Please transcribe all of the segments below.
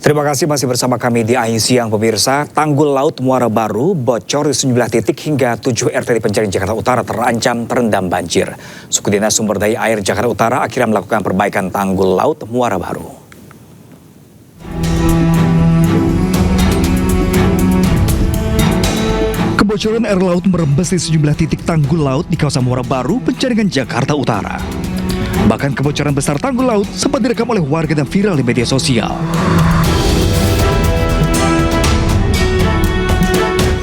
Terima kasih masih bersama kami di Ayu Siang pemirsa. Tanggul laut Muara Baru bocor di sejumlah titik hingga 7 RT di Penjaringan Jakarta Utara terancam terendam banjir. Suku Dinas Sumber Daya Air Jakarta Utara akhirnya melakukan perbaikan tanggul laut Muara Baru. Kebocoran air laut merembes di sejumlah titik tanggul laut di kawasan Muara Baru, Penjaringan Jakarta Utara. Bahkan kebocoran besar tanggul laut sempat direkam oleh warga dan viral di media sosial.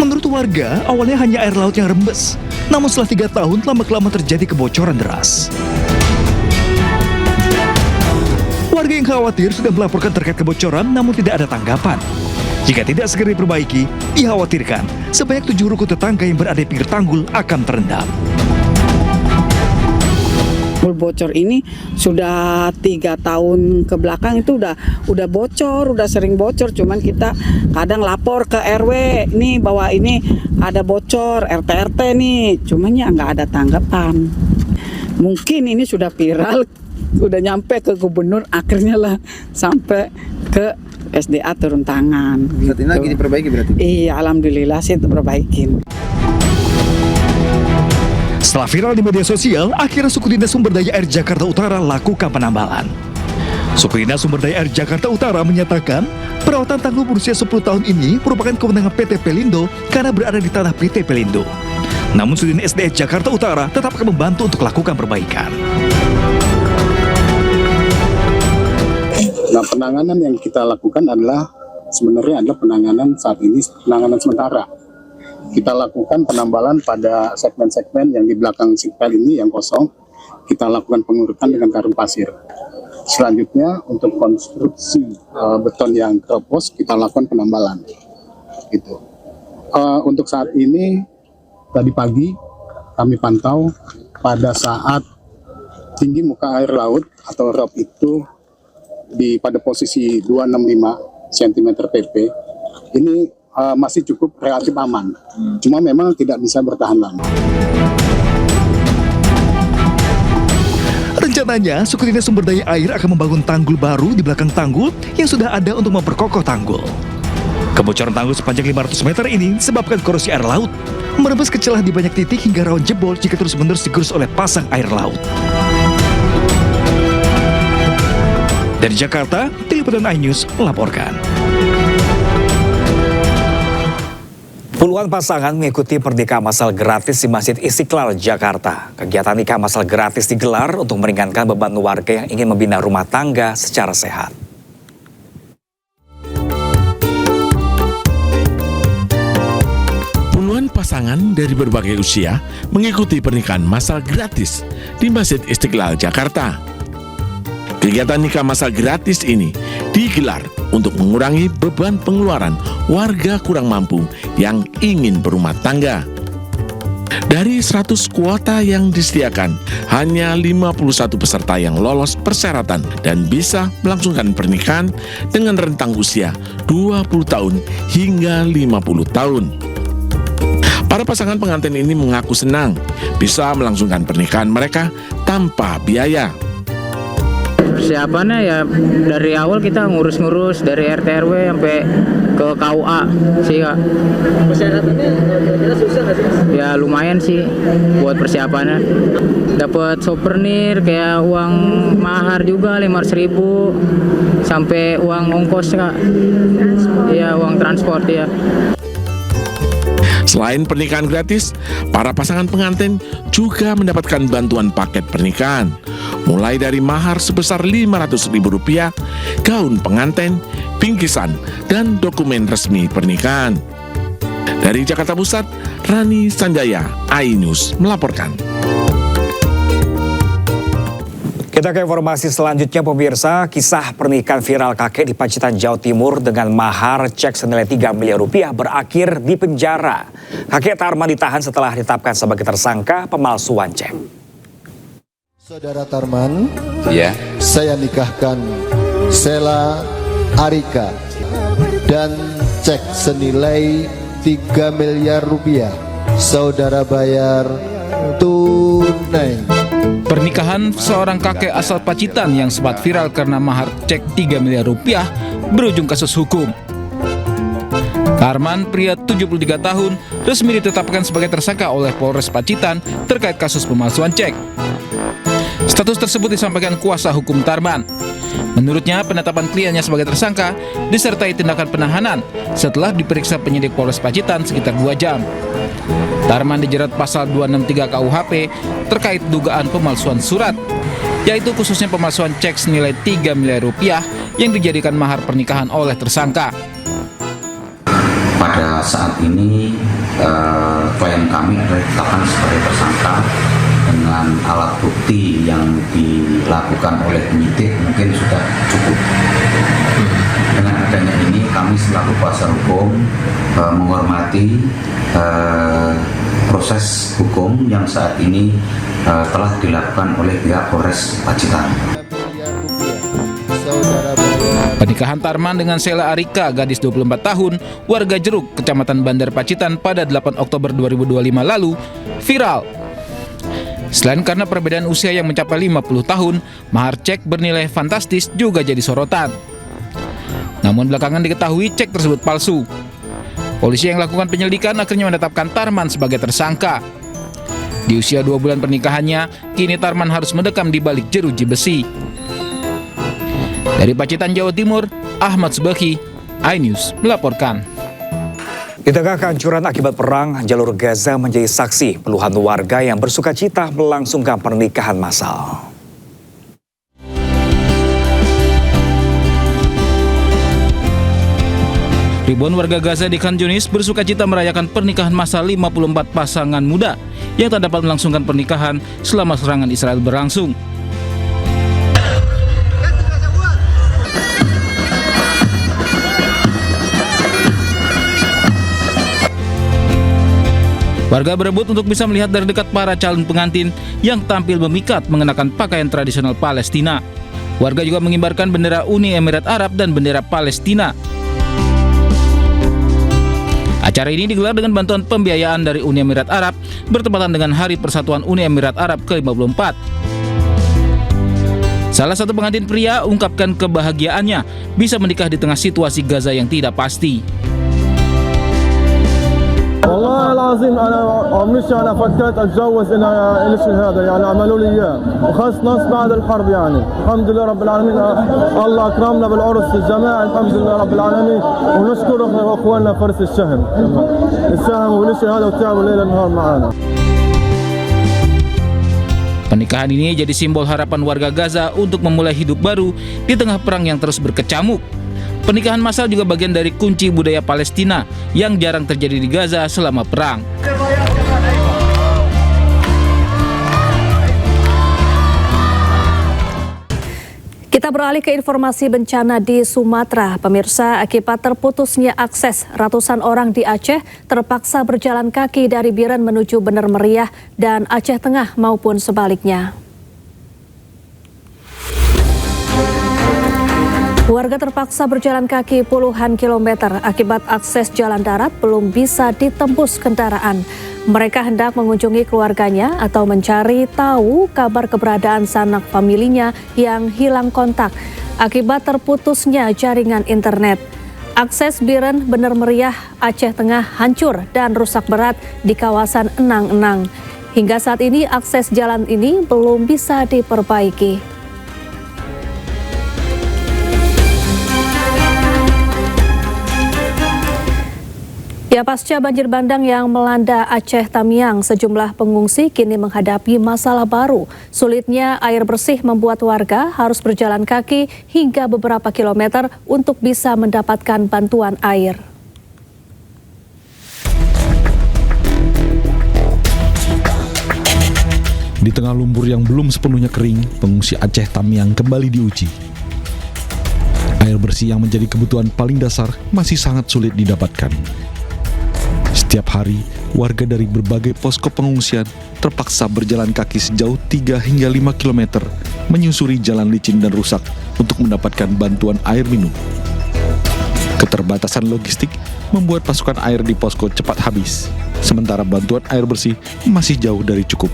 Menurut warga, awalnya hanya air laut yang rembes. Namun setelah 3 tahun, lama-kelamaan terjadi kebocoran deras. Warga yang khawatir sudah melaporkan terkait kebocoran, namun tidak ada tanggapan. Jika tidak segera diperbaiki, dikhawatirkan sebanyak 7 ruko tetangga yang berada di pinggir tanggul akan terendam. Bocor ini sudah 3 tahun ke belakang itu udah bocor, udah sering bocor. Cuman kita kadang lapor ke RW ini bahwa ini ada bocor, RT nih. Cuman ya nggak ada tanggapan. Mungkin ini sudah viral, udah nyampe ke gubernur, akhirnya lah sampai ke SDA turun tangan. Saat ini lagi diperbaiki berarti? Iya, alhamdulillah sih diperbaiki. Setelah viral di media sosial, akhirnya Suku Dinas Sumber Daya Air Jakarta Utara lakukan penambalan. Suku Dinas Sumber Daya Air Jakarta Utara menyatakan, perawatan tanggul berusia 10 tahun ini merupakan kewenangan PT Pelindo karena berada di tanah PT Pelindo. Namun Sudin SDA Jakarta Utara tetap akan membantu untuk lakukan perbaikan. Nah, penanganan yang kita lakukan sebenarnya adalah penanganan saat ini, penanganan sementara. Kita lakukan penambalan pada segmen-segmen yang di belakang sipel ini yang kosong. Kita lakukan pengurutan dengan karung pasir. Selanjutnya untuk konstruksi beton yang keropos kita lakukan penambalan. Gitu. Untuk saat ini tadi pagi kami pantau pada saat tinggi muka air laut atau ROP itu pada posisi 265 cm PP. Ini masih cukup relatif aman, cuma memang tidak bisa bertahan lama. Rencananya, Suku Dinas Sumber Daya Air akan membangun tanggul baru di belakang tanggul yang sudah ada untuk memperkokoh tanggul. Kebocoran tanggul sepanjang 500 meter ini disebabkan korosi air laut, merembes ke celah di banyak titik hingga rawan jebol jika terus-menerus digerus oleh pasang air laut. Dari Jakarta, Tim Liputan iNews melaporkan. Puluhan pasangan mengikuti pernikahan massal gratis di Masjid Istiqlal, Jakarta. Kegiatan nikah massal gratis digelar untuk meringankan beban warga yang ingin membina rumah tangga secara sehat. Puluhan pasangan dari berbagai usia mengikuti pernikahan massal gratis di Masjid Istiqlal, Jakarta. Kegiatan nikah massal gratis ini digelar untuk mengurangi beban pengeluaran warga kurang mampu yang ingin berumah tangga. Dari 100 kuota yang disediakan, hanya 51 peserta yang lolos persyaratan dan bisa melangsungkan pernikahan dengan rentang usia 20 tahun hingga 50 tahun. Para pasangan pengantin ini mengaku senang bisa melangsungkan pernikahan mereka tanpa biaya. Persiapannya ya dari awal kita ngurus-ngurus dari RT RW sampai ke KUA sih Kak. Persyaratannya kira-kira susah nggak sih? Ya lumayan sih buat persiapannya. Dapat souvenir kayak uang mahar juga 500.000 sampai uang ongkos Kak. Iya uang transport ya. Selain pernikahan gratis, para pasangan pengantin juga mendapatkan bantuan paket pernikahan. Mulai dari mahar sebesar Rp500.000, gaun pengantin, bingkisan, dan dokumen resmi pernikahan. Dari Jakarta Pusat, Rani Sanjaya, iNews melaporkan. Kita ke informasi selanjutnya pemirsa, kisah pernikahan viral kakek di Pacitan, Jawa Timur dengan mahar cek senilai 3 miliar rupiah berakhir di penjara. Kakek Tarman ditahan setelah ditetapkan sebagai tersangka pemalsuan cek. Saudara Tarman, Iya. saya nikahkan Sela Arika dan cek senilai 3 miliar rupiah. Saudara bayar tunai. Pernikahan seorang kakek asal Pacitan yang sempat viral karena mahar cek 3 miliar rupiah berujung kasus hukum. Tarman, pria 73 tahun, resmi ditetapkan sebagai tersangka oleh Polres Pacitan terkait kasus pemalsuan cek. Status tersebut disampaikan kuasa hukum Tarman. Menurutnya, penetapan kliennya sebagai tersangka disertai tindakan penahanan setelah diperiksa penyidik Polres Pacitan sekitar 2 jam. Tarman dijerat pasal 263 KUHP terkait dugaan pemalsuan surat, yaitu khususnya pemalsuan cek senilai 3 miliar rupiah yang dijadikan mahar pernikahan oleh tersangka. Pada saat ini klien kami adalah ditetapkan sebagai tersangka dengan alat bukti yang dilakukan oleh penyidik mungkin sudah cukup. Dengan adanya ini kami selaku kuasa hukum menghormati proses hukum yang saat ini telah dilakukan oleh pihak Polres Pacitan. Pernikahan Tarman dengan Sela Arika, gadis 24 tahun, warga Jeruk, Kecamatan Bandar Pacitan pada 8 Oktober 2025 lalu, viral. Selain karena perbedaan usia yang mencapai 50 tahun, mahar cek bernilai fantastis juga jadi sorotan. Namun belakangan diketahui cek tersebut palsu. Polisi yang melakukan penyelidikan akhirnya menetapkan Tarman sebagai tersangka. Di usia 2 bulan pernikahannya, kini Tarman harus mendekam di balik jeruji besi. Dari Pacitan, Jawa Timur, Ahmad Subaki, iNews melaporkan. Di tengah kehancuran akibat perang, jalur Gaza menjadi saksi puluhan warga yang bersukacita melangsungkan pernikahan massal. Ribuan warga Gaza di Khan Yunis bersukacita merayakan pernikahan massal 54 pasangan muda yang tak dapat melangsungkan pernikahan selama serangan Israel berlangsung. Warga berebut untuk bisa melihat dari dekat para calon pengantin yang tampil memikat mengenakan pakaian tradisional Palestina. Warga juga mengibarkan bendera Uni Emirat Arab dan bendera Palestina. Acara ini digelar dengan bantuan pembiayaan dari Uni Emirat Arab bertepatan dengan Hari Persatuan Uni Emirat Arab ke-54. Salah satu pengantin pria ungkapkan kebahagiaannya bisa menikah di tengah situasi Gaza yang tidak pasti. والله العظيم انا عمري انا فكرت اتجوز انا الشيء هذا يعني عملوا لي اياه وخلص نص بعد الحرب يعني الحمد لله رب العالمين الله اكرمنا بالعرس الجماعي الحمد لله رب العالمين ونشكر اخواننا فرس الشهم والشيء هذا وتعبوا ليل نهار معنا. Pernikahan ini jadi simbol harapan warga Gaza untuk memulai hidup baru di tengah perang yang terus berkecamuk. Pernikahan massal juga bagian dari kunci budaya Palestina yang jarang terjadi di Gaza selama perang. Kita beralih ke informasi bencana di Sumatera. Pemirsa, akibat terputusnya akses, ratusan orang di Aceh terpaksa berjalan kaki dari Biren menuju Bener Meriah dan Aceh Tengah maupun sebaliknya. Warga terpaksa berjalan kaki puluhan kilometer akibat akses jalan darat belum bisa ditembus kendaraan. Mereka hendak mengunjungi keluarganya atau mencari tahu kabar keberadaan sanak familinya yang hilang kontak akibat terputusnya jaringan internet. Akses Biren Bener Meriah Aceh Tengah hancur dan rusak berat di kawasan Enang-Enang. Hingga saat ini akses jalan ini belum bisa diperbaiki. Ya, pasca banjir bandang yang melanda Aceh Tamiang, sejumlah pengungsi kini menghadapi masalah baru. Sulitnya air bersih membuat warga harus berjalan kaki hingga beberapa kilometer untuk bisa mendapatkan bantuan air. Di tengah lumpur yang belum sepenuhnya kering, pengungsi Aceh Tamiang kembali diuji. Air bersih yang menjadi kebutuhan paling dasar masih sangat sulit didapatkan. Setiap hari, warga dari berbagai posko pengungsian terpaksa berjalan kaki sejauh 3 hingga 5 km menyusuri jalan licin dan rusak untuk mendapatkan bantuan air minum. Keterbatasan logistik membuat pasokan air di posko cepat habis, sementara bantuan air bersih masih jauh dari cukup.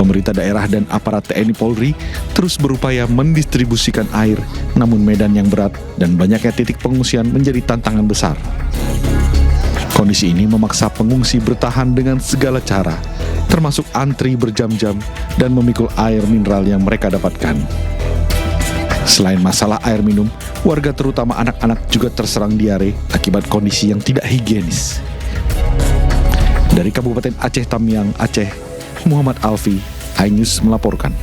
Pemerintah daerah dan aparat TNI Polri terus berupaya mendistribusikan air, namun medan yang berat dan banyaknya titik pengungsian menjadi tantangan besar. Kondisi ini memaksa pengungsi bertahan dengan segala cara, termasuk antri berjam-jam dan memikul air mineral yang mereka dapatkan. Selain masalah air minum, warga terutama anak-anak juga terserang diare akibat kondisi yang tidak higienis. Dari Kabupaten Aceh Tamiang, Aceh, Muhammad Alfi, iNews melaporkan.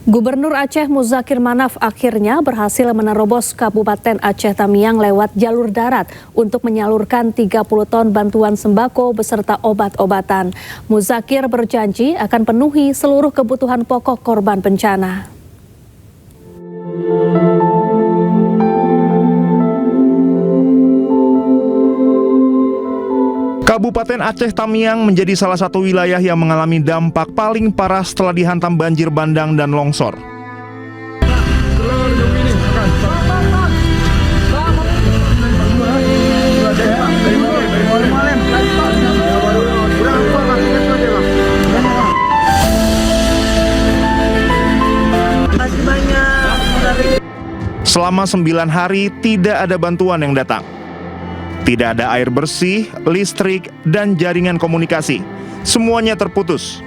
Gubernur Aceh Muzakir Manaf akhirnya berhasil menerobos Kabupaten Aceh Tamiang lewat jalur darat untuk menyalurkan 30 ton bantuan sembako beserta obat-obatan. Muzakir berjanji akan penuhi seluruh kebutuhan pokok korban bencana. Kabupaten Aceh Tamiang menjadi salah satu wilayah yang mengalami dampak paling parah setelah dihantam banjir bandang dan longsor. Selama 9 hari tidak ada bantuan yang datang. Tidak ada air bersih, listrik, dan jaringan komunikasi. Semuanya terputus.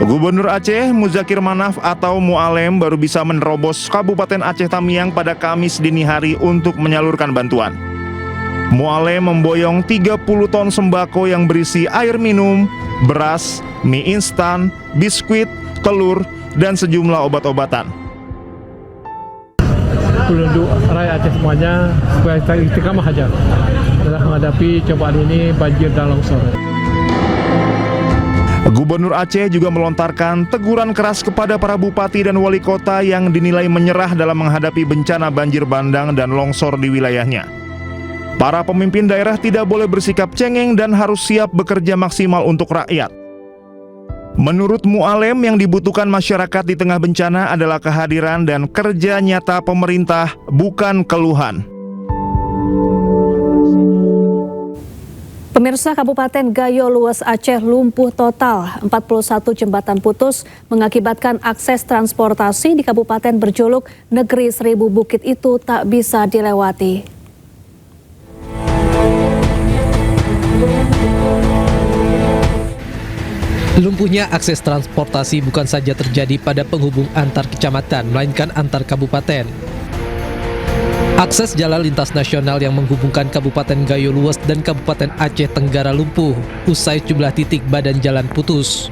Gubernur Aceh Muzakir Manaf atau Mualem baru bisa menerobos Kabupaten Aceh Tamiang pada Kamis dini hari untuk menyalurkan bantuan. Mualem memboyong 30 ton sembako yang berisi air minum, beras, mie instan, biskuit, telur, dan sejumlah obat-obatan. Penduduk rakyat Aceh semuanya supaya kita istiqamah aja dalam menghadapi cobaan ini, banjir dan longsor. Gubernur Aceh juga melontarkan teguran keras kepada para bupati dan wali kota yang dinilai menyerah dalam menghadapi bencana banjir bandang dan longsor di wilayahnya. Para pemimpin daerah tidak boleh bersikap cengeng dan harus siap bekerja maksimal untuk rakyat. Menurut Mualem, yang dibutuhkan masyarakat di tengah bencana adalah kehadiran dan kerja nyata pemerintah, bukan keluhan. Pemirsa, Kabupaten Gayo Lues Aceh lumpuh total, 41 jembatan putus mengakibatkan akses transportasi di kabupaten berjuluk Negeri Seribu Bukit itu tak bisa dilewati. Lumpuhnya akses transportasi bukan saja terjadi pada penghubung antar kecamatan, melainkan antar kabupaten. Akses jalan lintas nasional yang menghubungkan Kabupaten Gayo Lues dan Kabupaten Aceh Tenggara lumpuh, usai jumlah titik badan jalan putus.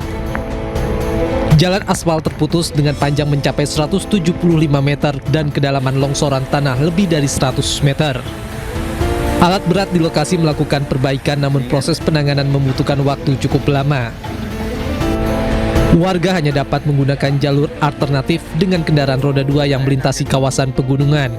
Jalan aspal terputus dengan panjang mencapai 175 meter dan kedalaman longsoran tanah lebih dari 100 meter. Alat berat di lokasi melakukan perbaikan, namun proses penanganan membutuhkan waktu cukup lama. Warga hanya dapat menggunakan jalur alternatif dengan kendaraan roda 2 yang melintasi kawasan pegunungan.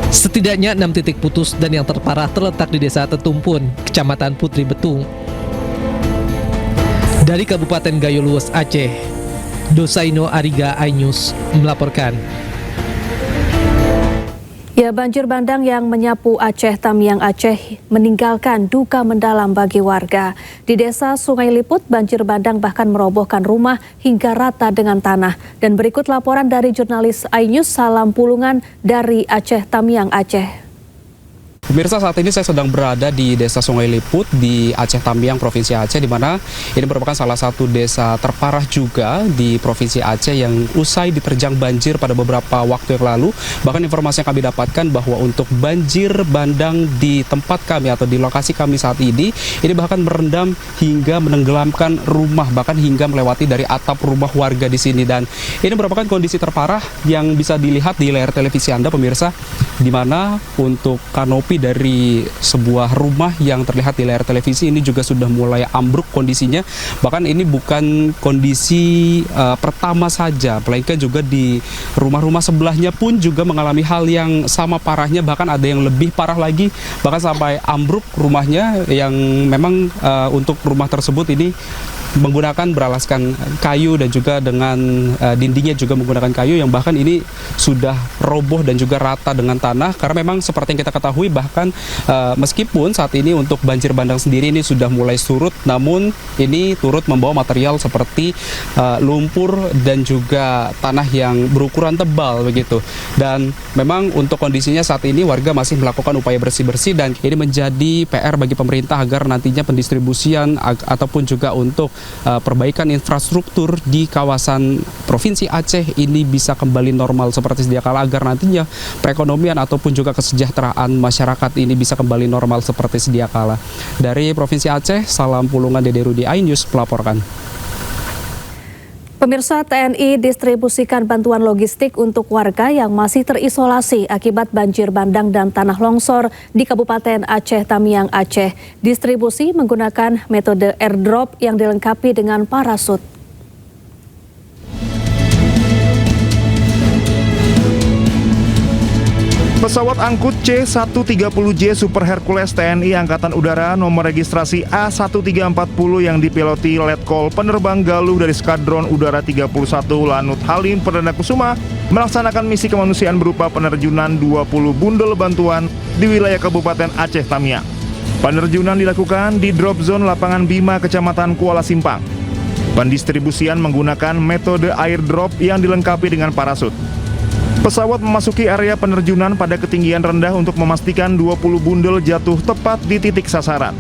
Setidaknya 6 titik putus dan yang terparah terletak di Desa Tetumpun, Kecamatan Putri Betung. Dari Kabupaten Gayo Lues Aceh, Dosaino Ariga, iNews melaporkan. Ya, banjir bandang yang menyapu Aceh Tamiang Aceh meninggalkan duka mendalam bagi warga. Di Desa Sungai Liput, banjir bandang bahkan merobohkan rumah hingga rata dengan tanah. Dan berikut laporan dari jurnalis iNews Salam Pulungan dari Aceh Tamiang Aceh. Pemirsa, saat ini saya sedang berada di Desa Sungai Liput di Aceh Tamiang, Provinsi Aceh, di mana ini merupakan salah satu desa terparah juga di Provinsi Aceh yang usai diterjang banjir pada beberapa waktu yang lalu. Bahkan informasi yang kami dapatkan bahwa untuk banjir bandang di tempat kami atau di lokasi kami saat ini bahkan merendam hingga menenggelamkan rumah, bahkan hingga melewati dari atap rumah warga di sini. Dan ini merupakan kondisi terparah yang bisa dilihat di layar televisi Anda, pemirsa. di mana untuk kanopi dari sebuah rumah yang terlihat di layar televisi ini juga sudah mulai ambruk kondisinya. Bahkan ini bukan kondisi pertama saja, melainkan juga di rumah-rumah sebelahnya pun juga mengalami hal yang sama parahnya, bahkan ada yang lebih parah lagi, bahkan sampai ambruk rumahnya yang memang untuk rumah tersebut ini menggunakan beralaskan kayu dan juga dengan dindingnya juga menggunakan kayu yang bahkan ini sudah roboh dan juga rata dengan tanah, karena memang seperti yang kita ketahui bahkan meskipun saat ini untuk banjir bandang sendiri ini sudah mulai surut, namun ini turut membawa material seperti lumpur dan juga tanah yang berukuran tebal begitu. Dan memang untuk kondisinya saat ini warga masih melakukan upaya bersih-bersih, dan ini menjadi PR bagi pemerintah agar nantinya pendistribusian ataupun juga untuk perbaikan infrastruktur di kawasan Provinsi Aceh ini bisa kembali normal seperti sedia kala, agar nantinya perekonomian ataupun juga kesejahteraan masyarakat ini bisa kembali normal seperti sedia kala. Dari Provinsi Aceh, salam Pulungan, Dede Rudi, iNews melaporkan. Pemirsa, TNI distribusikan bantuan logistik untuk warga yang masih terisolasi akibat banjir bandang dan tanah longsor di Kabupaten Aceh Tamiang, Aceh. Distribusi menggunakan metode airdrop yang dilengkapi dengan parasut. Pesawat angkut C-130J Super Hercules TNI Angkatan Udara nomor registrasi A1340 yang dipiloti Letkol Penerbang Galuh dari Skadron Udara 31 Lanut Halim Perdana Kusuma melaksanakan misi kemanusiaan berupa penerjunan 20 bundel bantuan di wilayah Kabupaten Aceh Tamiang. Penerjunan dilakukan di drop zone lapangan Bima, Kecamatan Kuala Simpang. Pendistribusian menggunakan metode airdrop yang dilengkapi dengan parasut. Pesawat memasuki area penerjunan pada ketinggian rendah untuk memastikan 20 bundel jatuh tepat di titik sasaran.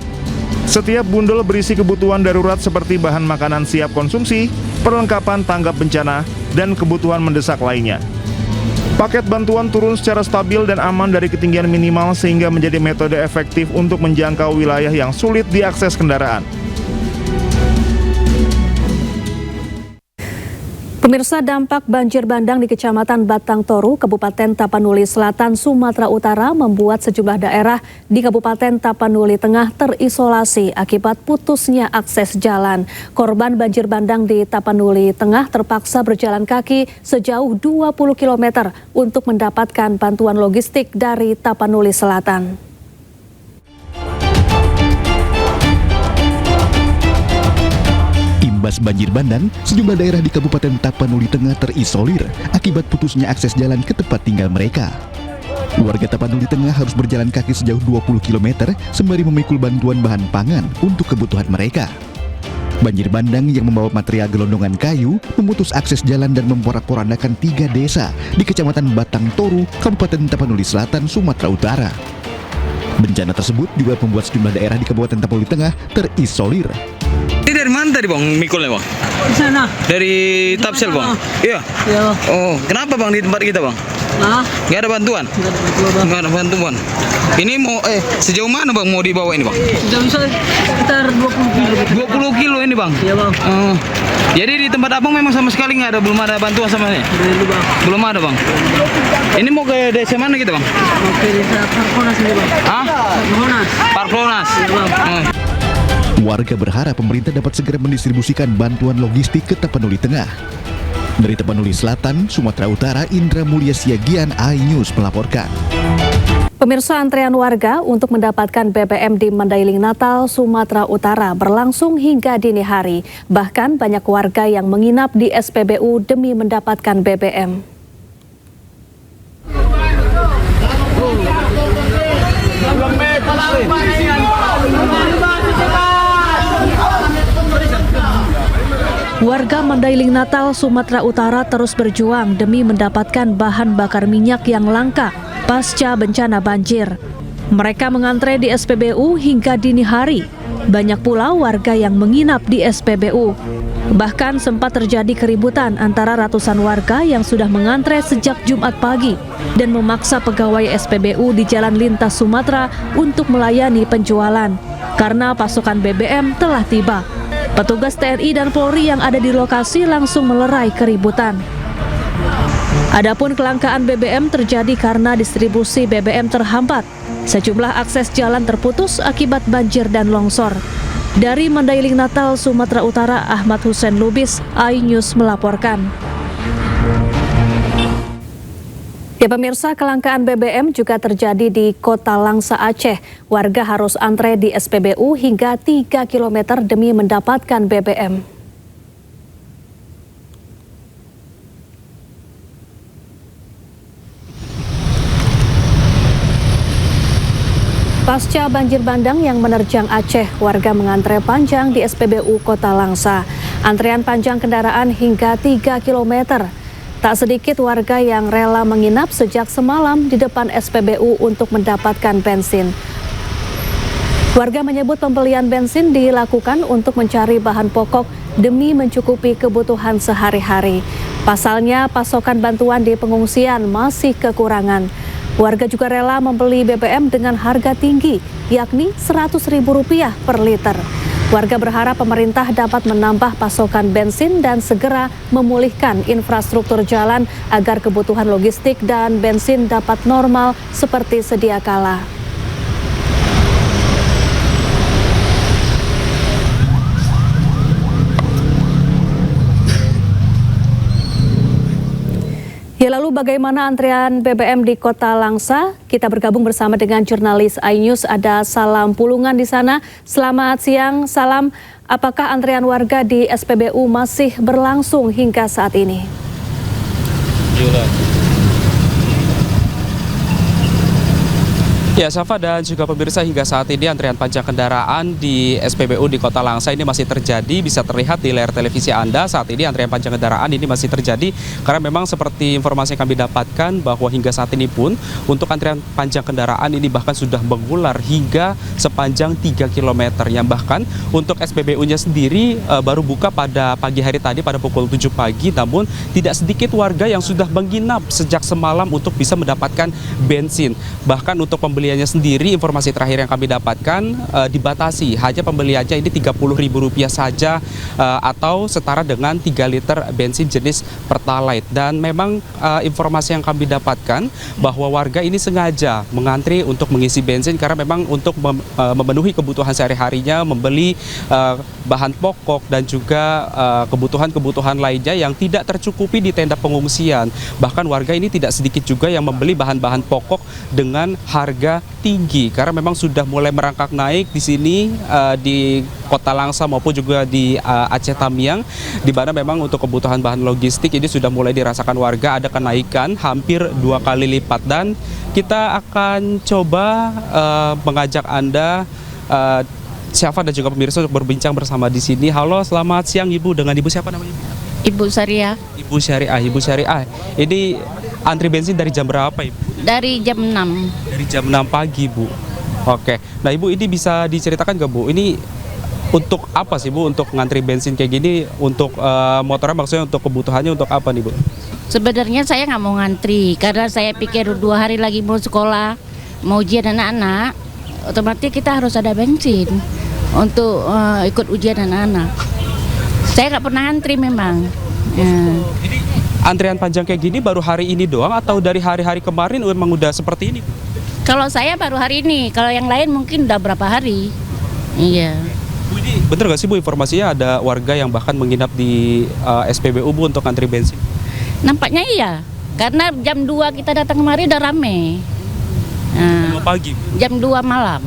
Setiap bundel berisi kebutuhan darurat seperti bahan makanan siap konsumsi, perlengkapan tanggap bencana, dan kebutuhan mendesak lainnya. Paket bantuan turun secara stabil dan aman dari ketinggian minimal sehingga menjadi metode efektif untuk menjangkau wilayah yang sulit diakses kendaraan. Pemirsa, dampak banjir bandang di Kecamatan Batang Toru, Kabupaten Tapanuli Selatan, Sumatera Utara membuat sejumlah daerah di Kabupaten Tapanuli Tengah terisolasi akibat putusnya akses jalan. Korban banjir bandang di Tapanuli Tengah terpaksa berjalan kaki sejauh 20 km untuk mendapatkan bantuan logistik dari Tapanuli Selatan. Imbas banjir bandang, sejumlah daerah di Kabupaten Tapanuli Tengah terisolir akibat putusnya akses jalan ke tempat tinggal mereka. Warga Tapanuli Tengah harus berjalan kaki sejauh 20 km sembari memikul bantuan bahan pangan untuk kebutuhan mereka. Banjir bandang yang membawa material gelondongan kayu memutus akses jalan dan memporak-porandakan 3 desa di Kecamatan Batang Toru, Kabupaten Tapanuli Selatan, Sumatera Utara. Bencana tersebut juga membuat sejumlah daerah di Kabupaten Tapanuli Tengah terisolir. Ini dari mana tadi bang mikulnya bang? Di sana. Dari Tapsel bang? Iya? Iya. Oh, kenapa bang di tempat kita bang? Nah? Nggak ada bantuan? Nggak ada bantuan. Ini mau, sejauh mana bang mau dibawa ini bang? Sudah bisa sekitar 20 kilo. 20 kilo ini bang? Iya bang. Jadi di tempat abang memang sama sekali nggak ada, belum ada bantuan sama ini? Belum ada bang. Ini mau ke desa mana kita bang? Mau ke desa Parklonas ini bang. Hah? Parklonas. Iya bang. Warga berharap pemerintah dapat segera mendistribusikan bantuan logistik ke Tapanuli Tengah. Dari Tapanuli Selatan, Sumatera Utara, Indra Mulia Siagian, iNews melaporkan. Pemirsa, antrean warga untuk mendapatkan BBM di Mandailing Natal, Sumatera Utara berlangsung hingga dini hari. Bahkan banyak warga yang menginap di SPBU demi mendapatkan BBM. Warga Mandailing Natal, Sumatera Utara terus berjuang demi mendapatkan bahan bakar minyak yang langka pasca bencana banjir. Mereka mengantre di SPBU hingga dini hari. Banyak pula warga yang menginap di SPBU. Bahkan sempat terjadi keributan antara ratusan warga yang sudah mengantre sejak Jumat pagi dan memaksa pegawai SPBU di Jalan Lintas Sumatera untuk melayani penjualan karena pasokan BBM telah tiba. Petugas TNI dan Polri yang ada di lokasi langsung melerai keributan. Adapun kelangkaan BBM terjadi karena distribusi BBM terhambat. Sejumlah akses jalan terputus akibat banjir dan longsor. Dari Mandailing Natal, Sumatera Utara, Ahmad Hussein Lubis, iNews melaporkan. Ya pemirsa, kelangkaan BBM juga terjadi di Kota Langsa, Aceh. Warga harus antre di SPBU hingga 3 km demi mendapatkan BBM. Pasca banjir bandang yang menerjang Aceh, warga mengantre panjang di SPBU Kota Langsa. Antrean panjang kendaraan hingga 3 km. Tak sedikit warga yang rela menginap sejak semalam di depan SPBU untuk mendapatkan bensin. Warga menyebut pembelian bensin dilakukan untuk mencari bahan pokok demi mencukupi kebutuhan sehari-hari. Pasalnya, pasokan bantuan di pengungsian masih kekurangan. Warga juga rela membeli BBM dengan harga tinggi, yakni Rp100.000 per liter. Warga berharap pemerintah dapat menambah pasokan bensin dan segera memulihkan infrastruktur jalan agar kebutuhan logistik dan bensin dapat normal seperti sedia kala. Ya, lalu bagaimana antrean BBM di Kota Langsa? Kita bergabung bersama dengan jurnalis iNews, ada Salam Pulungan di sana. Selamat siang, Salam. Apakah antrean warga di SPBU masih berlangsung hingga saat ini? Ya, Safa dan juga pemirsa, hingga saat ini antrian panjang kendaraan di SPBU di Kota Langsa ini masih terjadi. Bisa terlihat di layar televisi Anda saat ini antrian panjang kendaraan ini masih terjadi. Karena memang seperti informasi yang kami dapatkan bahwa hingga saat ini pun untuk antrian panjang kendaraan ini bahkan sudah mengular hingga sepanjang 3 km. Yang bahkan untuk SPBU-nya sendiri baru buka pada pagi hari tadi pada pukul 7 pagi. Namun tidak sedikit warga yang sudah menginap sejak semalam untuk bisa mendapatkan bensin. Bahkan untuk pembeliannya sendiri, informasi terakhir yang kami dapatkan dibatasi, hanya pembeliannya ini Rp30.000 saja atau setara dengan 3 liter bensin jenis Pertalite. Dan memang informasi yang kami dapatkan bahwa warga ini sengaja mengantri untuk mengisi bensin karena memang untuk memenuhi kebutuhan sehari-harinya, membeli bahan pokok dan juga kebutuhan-kebutuhan lainnya yang tidak tercukupi di tenda pengungsian. Bahkan warga ini tidak sedikit juga yang membeli bahan-bahan pokok dengan harga tinggi karena memang sudah mulai merangkak naik di sini di Kota Langsa maupun juga di Aceh Tamiang, di mana memang untuk kebutuhan bahan logistik ini sudah mulai dirasakan warga ada kenaikan hampir 2 kali lipat. Dan kita akan coba mengajak Anda Syafa dan juga pemirsa untuk berbincang bersama di sini. Halo, selamat siang Ibu. Dengan Ibu siapa namanya? Ibu Syariah. Ibu Syariah. Ibu Syariah. Ini antri bensin dari jam berapa, Ibu? Dari jam 6. Dari jam 6 pagi, Bu. Oke. Nah, Ibu ini bisa diceritakan nggak, Bu? Ini untuk apa sih, Bu? Untuk ngantri bensin kayak gini, untuk motornya maksudnya untuk kebutuhannya untuk apa nih, Bu? Sebenarnya saya nggak mau ngantri karena saya pikir 2 hari lagi mau sekolah, mau ujian anak-anak, otomatis kita harus ada bensin untuk ikut ujian anak-anak. Saya nggak pernah ngantri memang. Antrian panjang kayak gini baru hari ini doang atau dari hari-hari kemarin memang udah seperti ini? Kalau saya baru hari ini, kalau yang lain mungkin udah berapa hari. Iya. Bu, ini bener gak sih, Bu, informasinya ada warga yang bahkan menginap di SPBU, Bu, untuk antri bensin? Nampaknya iya, karena jam 2 kita datang kemari udah rame. Jam 2 pagi? Jam 2 malam.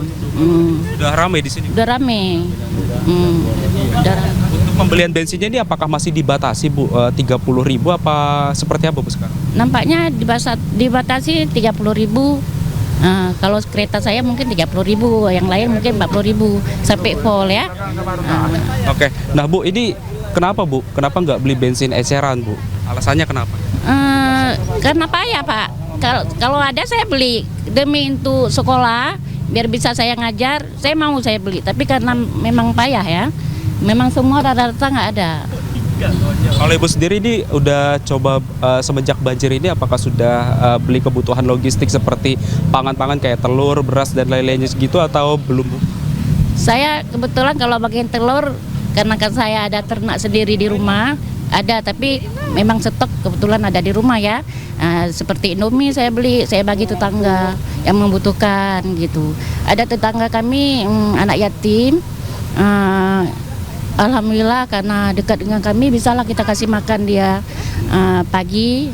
Udah rame di sini? Udah rame. Udah rame. Untuk pembelian bensinnya ini apakah masih dibatasi, Bu? 30.000 apa seperti apa, Bu, sekarang? Nampaknya dibatasi 30.000. Kalau kereta saya mungkin 30.000, yang lain mungkin 40.000 sampai full ya. Oke. Nah, Bu, ini kenapa, Bu? Kenapa nggak beli bensin eceran, Bu? Alasannya kenapa? Karena payah, Pak. Kalau ada saya beli demi untuk sekolah, biar bisa saya ngajar, saya beli. Tapi karena memang payah ya, memang semua rata-rata nggak ada. Kalau Ibu sendiri ini udah coba semenjak banjir ini apakah sudah beli kebutuhan logistik seperti pangan-pangan kayak telur, beras dan lain-lainnya segitu atau belum, Bu? Saya kebetulan kalau bagian telur karena kan saya ada ternak sendiri di rumah, ada tapi memang stok kebetulan ada di rumah ya. Seperti Indomie saya beli, saya bagi tetangga yang membutuhkan gitu. Ada tetangga kami anak yatim, alhamdulillah karena dekat dengan kami bisalah kita kasih makan dia pagi,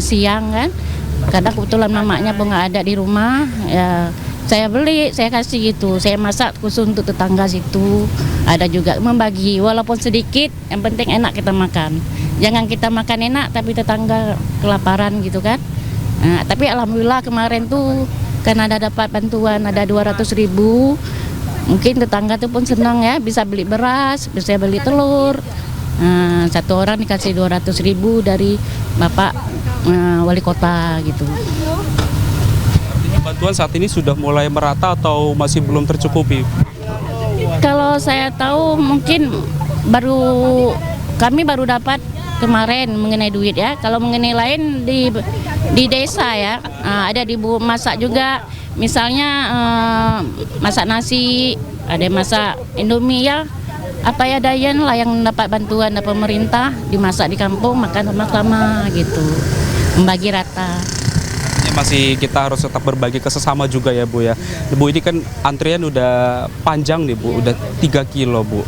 siang kan. Kadang kebetulan mamanya pun nggak ada di rumah, ya saya beli, saya kasih gitu. Saya masak khusus untuk tetangga situ. Ada juga membagi, walaupun sedikit, yang penting enak kita makan. Jangan kita makan enak tapi tetangga kelaparan gitu kan. Tapi alhamdulillah kemarin tuh karena ada dapat bantuan ada 200.000, mungkin tetangga tuh pun senang ya, bisa beli beras, bisa beli telur. Satu orang dikasih 200.000 dari Bapak Wali Kota gitu. Bantuan saat ini sudah mulai merata atau masih belum tercukupi? Kalau saya tahu mungkin kami baru dapat kemarin mengenai duit ya. Kalau mengenai lain di desa ya, ada di masak juga. Misalnya masak nasi, ada masak Indomie ya. Apa ya Dayan lah yang dapat bantuan dari pemerintah, dimasak di kampung, makan sama-sama gitu, membagi rata. Masih kita harus tetap berbagi ke sesama juga ya Bu ya. Bu, ini kan antrian udah panjang nih Bu, udah 3 kilo Bu.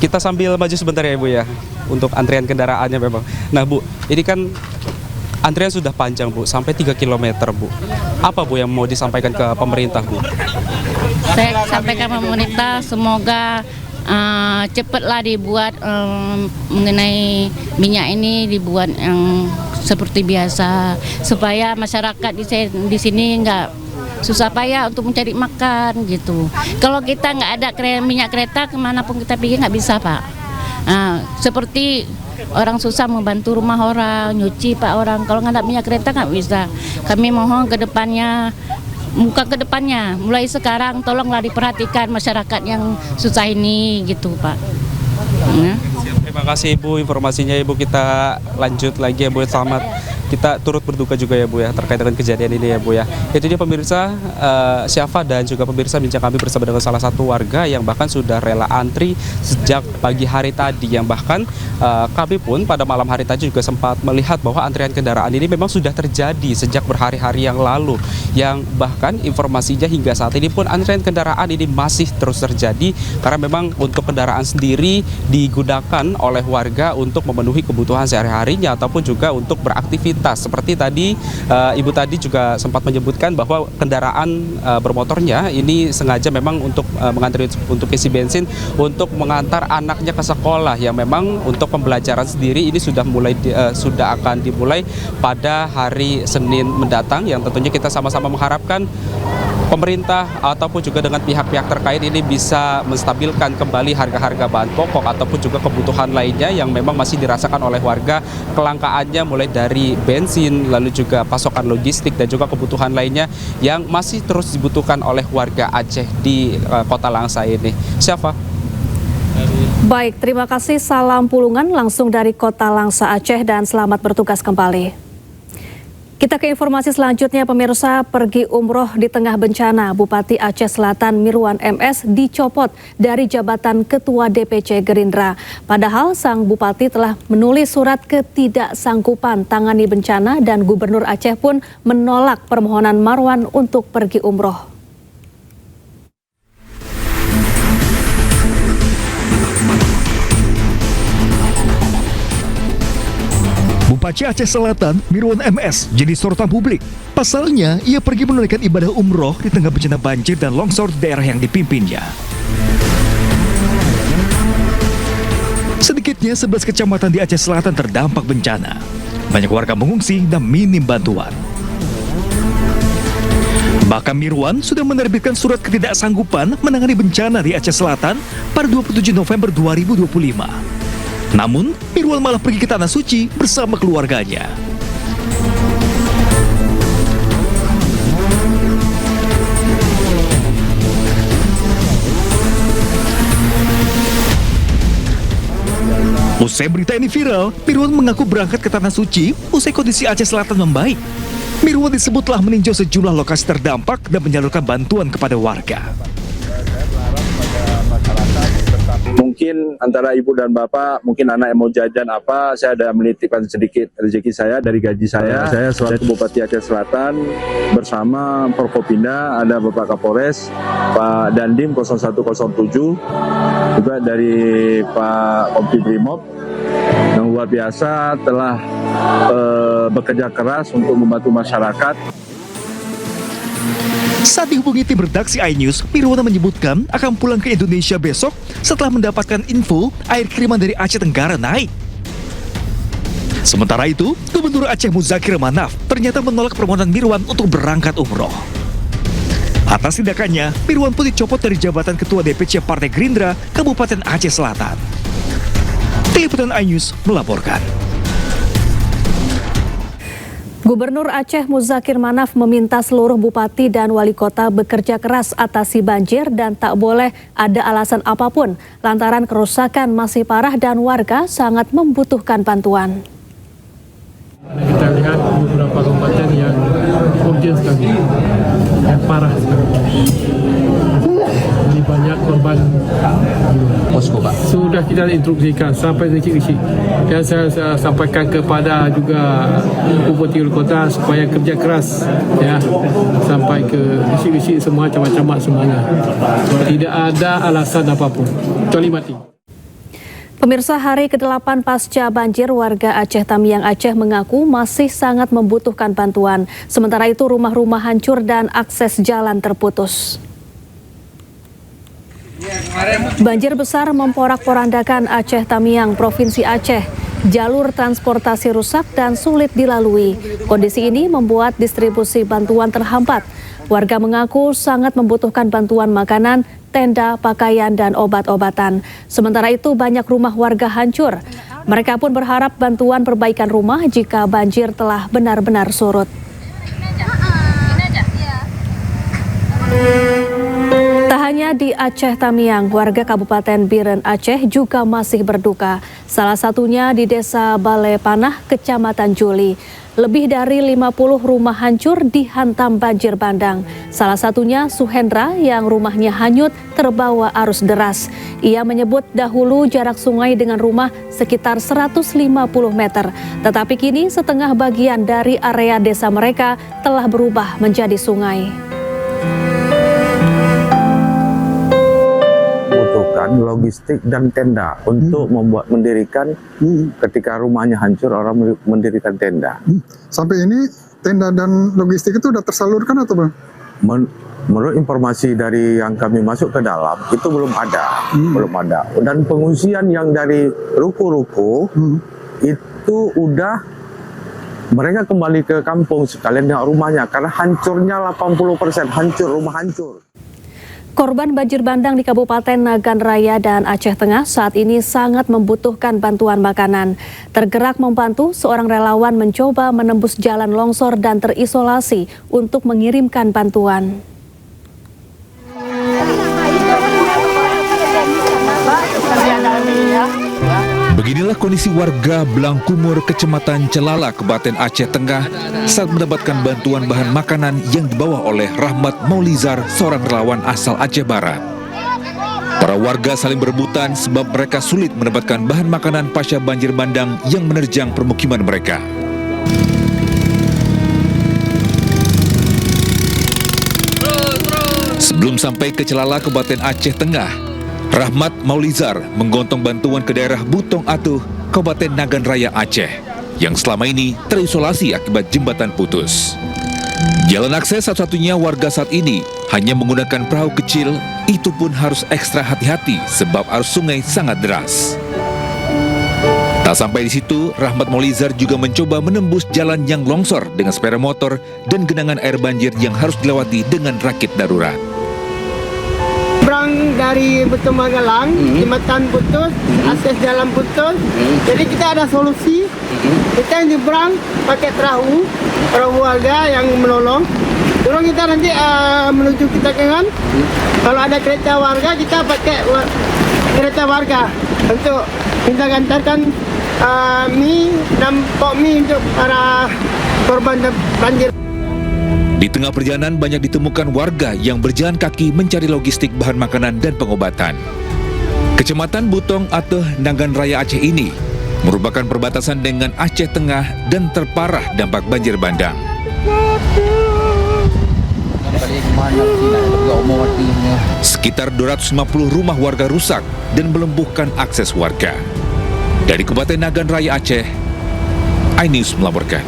Kita sambil maju sebentar ya Bu ya, untuk antrian kendaraannya memang. Nah Bu, ini kan antrian sudah panjang Bu, sampai 3 km Bu. Apa Bu yang mau disampaikan ke pemerintah Bu? Saya sampaikan ke pemerintah semoga cepatlah dibuat mengenai minyak ini, dibuat yang seperti biasa supaya masyarakat di sini nggak susah payah untuk mencari makan gitu. Kalau kita nggak ada minyak kereta kemanapun kita pergi nggak bisa Pak. Seperti orang susah membantu rumah orang, nyuci Pak orang. Kalau nggak ada minyak kereta nggak bisa. Kami mohon ke depannya, bukan ke depannya, mulai sekarang tolonglah diperhatikan masyarakat yang susah ini gitu Pak. Terima kasih Ibu informasinya Ibu, kita lanjut lagi ya Bu. Selamat, kita turut berduka juga ya Bu ya terkait dengan kejadian ini ya Bu ya. Itu dia pemirsa, Syafa dan juga pemirsa bincang kami bersama dengan salah satu warga yang bahkan sudah rela antri sejak pagi hari tadi, yang bahkan kami pun pada malam hari tadi juga sempat melihat bahwa antrian kendaraan ini memang sudah terjadi sejak berhari-hari yang lalu, yang bahkan informasinya hingga saat ini pun antrian kendaraan ini masih terus terjadi karena memang untuk kendaraan sendiri digunakan oleh warga untuk memenuhi kebutuhan sehari-harinya ataupun juga untuk beraktivitas. Seperti tadi Ibu tadi juga sempat menyebutkan bahwa kendaraan bermotornya ini sengaja memang untuk mengantri untuk isi bensin untuk mengantar anaknya ke sekolah, yang memang untuk pembelajaran sendiri ini sudah akan dimulai pada hari Senin mendatang, yang tentunya kita sama-sama mengharapkan pemerintah ataupun juga dengan pihak-pihak terkait ini bisa menstabilkan kembali harga-harga bahan pokok ataupun juga kebutuhan lainnya yang memang masih dirasakan oleh warga, kelangkaannya mulai dari bensin, lalu juga pasokan logistik dan juga kebutuhan lainnya yang masih terus dibutuhkan oleh warga Aceh di Kota Langsa ini. Syafa. Baik, terima kasih. Salam Pulungan langsung dari Kota Langsa Aceh dan selamat bertugas kembali. Kita ke informasi selanjutnya, pemirsa. Pergi umroh di tengah bencana, Bupati Aceh Selatan Mirwan MS dicopot dari jabatan Ketua DPC Gerindra. Padahal sang Bupati telah menulis surat ketidaksanggupan tangani bencana dan Gubernur Aceh pun menolak permohonan Marwan untuk pergi umroh. Bupati Aceh Selatan Mirwan MS jadi sorotan publik. Pasalnya, ia pergi menunaikan ibadah umroh di tengah bencana banjir dan longsor di daerah yang dipimpinnya. Sedikitnya 11 kecamatan di Aceh Selatan terdampak bencana. Banyak warga mengungsi dan minim bantuan. Bahkan Mirwan sudah menerbitkan surat ketidaksanggupan menangani bencana di Aceh Selatan pada 27 November 2025. Namun, Mirwan malah pergi ke Tanah Suci bersama keluarganya. Usai berita ini viral, Mirwan mengaku berangkat ke Tanah Suci usai kondisi Aceh Selatan membaik. Mirwan disebut telah meninjau sejumlah lokasi terdampak dan menyalurkan bantuan kepada warga. mungkin antara ibu dan bapak, mungkin anak yang mau jajan apa, saya ada menitipkan sedikit rezeki saya dari gaji saya. Saya selaku Bupati Aceh Selatan bersama Forkopimda, ada Bapak Kapolres, Pak Dandim 0107, juga dari Pak Kompi Brimob yang luar biasa telah bekerja keras untuk membantu masyarakat. Saat dihubungi tim redaksi iNews, Pirwana menyebutkan akan pulang ke Indonesia besok setelah mendapatkan info air kiriman dari Aceh Tenggara naik. Sementara itu, Gubernur Aceh Muzakir Manaf ternyata menolak permohonan Mirwan untuk berangkat umroh. Atas tindakannya, Mirwan pun dicopot dari jabatan Ketua DPC Partai Gerindra Kabupaten Aceh Selatan. Tim Liputan iNews melaporkan. Gubernur Aceh Muzakir Manaf meminta seluruh bupati dan wali kota bekerja keras atasi banjir dan tak boleh ada alasan apapun lantaran kerusakan masih parah dan warga sangat membutuhkan bantuan. Kita lihat beberapa kabupaten yang urgent sekali, yang parah sekali. Ini banyak korban. Sudah kita instruksikan sampai kecil-kecil. Dan saya sampaikan kepada juga Bupati Wali Kota supaya kerja keras, ya, sampai ke kecil-kecil semua, camat-camat semuanya. Tidak ada alasan apapun, kecuali mati. Pemirsa, hari ke-8 pasca banjir, warga Aceh Tamiang Aceh mengaku masih sangat membutuhkan bantuan. Sementara itu rumah-rumah hancur dan akses jalan terputus. Banjir besar memporak-porandakan Aceh Tamiang, Provinsi Aceh. Jalur transportasi rusak dan sulit dilalui. Kondisi ini membuat distribusi bantuan terhambat. Warga mengaku sangat membutuhkan bantuan makanan, tenda, pakaian, dan obat-obatan. Sementara itu banyak rumah warga hancur. Mereka pun berharap bantuan perbaikan rumah jika banjir telah benar-benar surut. Tak hanya di Aceh Tamiang, warga Kabupaten Biren Aceh juga masih berduka. Salah satunya di Desa Balai Panah, Kecamatan Juli. Lebih dari 50 rumah hancur dihantam banjir bandang. Salah satunya Suhendra yang rumahnya hanyut terbawa arus deras. Ia menyebut dahulu jarak sungai dengan rumah sekitar 150 meter. Tetapi kini setengah bagian dari area desa mereka telah berubah menjadi sungai. Logistik dan tenda untuk mendirikan ketika rumahnya hancur, orang mendirikan tenda. Sampai ini tenda dan logistik itu sudah tersalurkan atau belum? Menurut informasi dari yang kami masuk ke dalam itu belum ada. Dan pengungsian yang dari ruko-ruko itu udah mereka kembali ke kampung sekalian dengan rumahnya karena hancurnya 80%, rumah hancur. Korban banjir bandang di Kabupaten Nagan Raya dan Aceh Tengah saat ini sangat membutuhkan bantuan makanan. Tergerak membantu, seorang relawan mencoba menembus jalan longsor dan terisolasi untuk mengirimkan bantuan. Beginilah kondisi warga Blangkumur, Kecamatan Celala, Kabupaten Aceh Tengah saat mendapatkan bantuan bahan makanan yang dibawa oleh Rahmat Maulizar, seorang relawan asal Aceh Barat. Para warga saling berebutan sebab mereka sulit mendapatkan bahan makanan pasca banjir bandang yang menerjang permukiman mereka. Sebelum sampai ke Celala, Kabupaten Aceh Tengah, Rahmat Maulizar menggontong bantuan ke daerah Butong Atuh, Kabupaten Nagan Raya Aceh, yang selama ini terisolasi akibat jembatan putus. Jalan akses satu-satunya warga saat ini hanya menggunakan perahu kecil, itu pun harus ekstra hati-hati sebab arus sungai sangat deras. Tak sampai di situ, Rahmat Maulizar juga mencoba menembus jalan yang longsor dengan sepeda motor dan genangan air banjir yang harus dilewati dengan rakit darurat. Berang dari Butong Magelang, jembatan putus, akses jalan putus. Jadi kita ada solusi. Kita yang nyebrang pakai perahu warga yang menolong. Terus kita nanti menuju kita Kengan. Kalau ada kereta warga, kita pakai kereta warga untuk kita gantarkan mie dan pok mie untuk para korban banjir. Di tengah perjalanan banyak ditemukan warga yang berjalan kaki mencari logistik bahan makanan dan pengobatan. Kecamatan Butong atau Nagan Raya Aceh ini merupakan perbatasan dengan Aceh Tengah dan terparah dampak banjir bandang. Sekitar 250 rumah warga rusak dan melumpuhkan akses warga. Dari Kabupaten Nagan Raya Aceh, iNews melaporkan.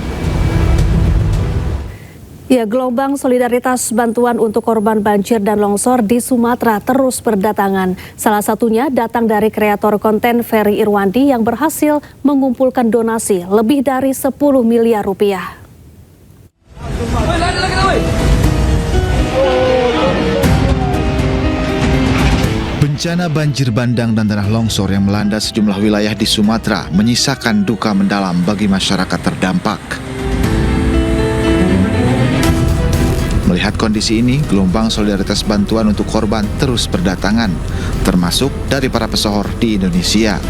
Ya, gelombang solidaritas bantuan untuk korban banjir dan longsor di Sumatera terus berdatangan. Salah satunya datang dari kreator konten Ferry Irwandi yang berhasil mengumpulkan donasi lebih dari 10 miliar rupiah. Bencana banjir bandang dan tanah longsor yang melanda sejumlah wilayah di Sumatera menyisakan duka mendalam bagi masyarakat terdampak. Melihat kondisi ini, gelombang solidaritas bantuan untuk korban terus berdatangan, termasuk dari para pesohor di Indonesia.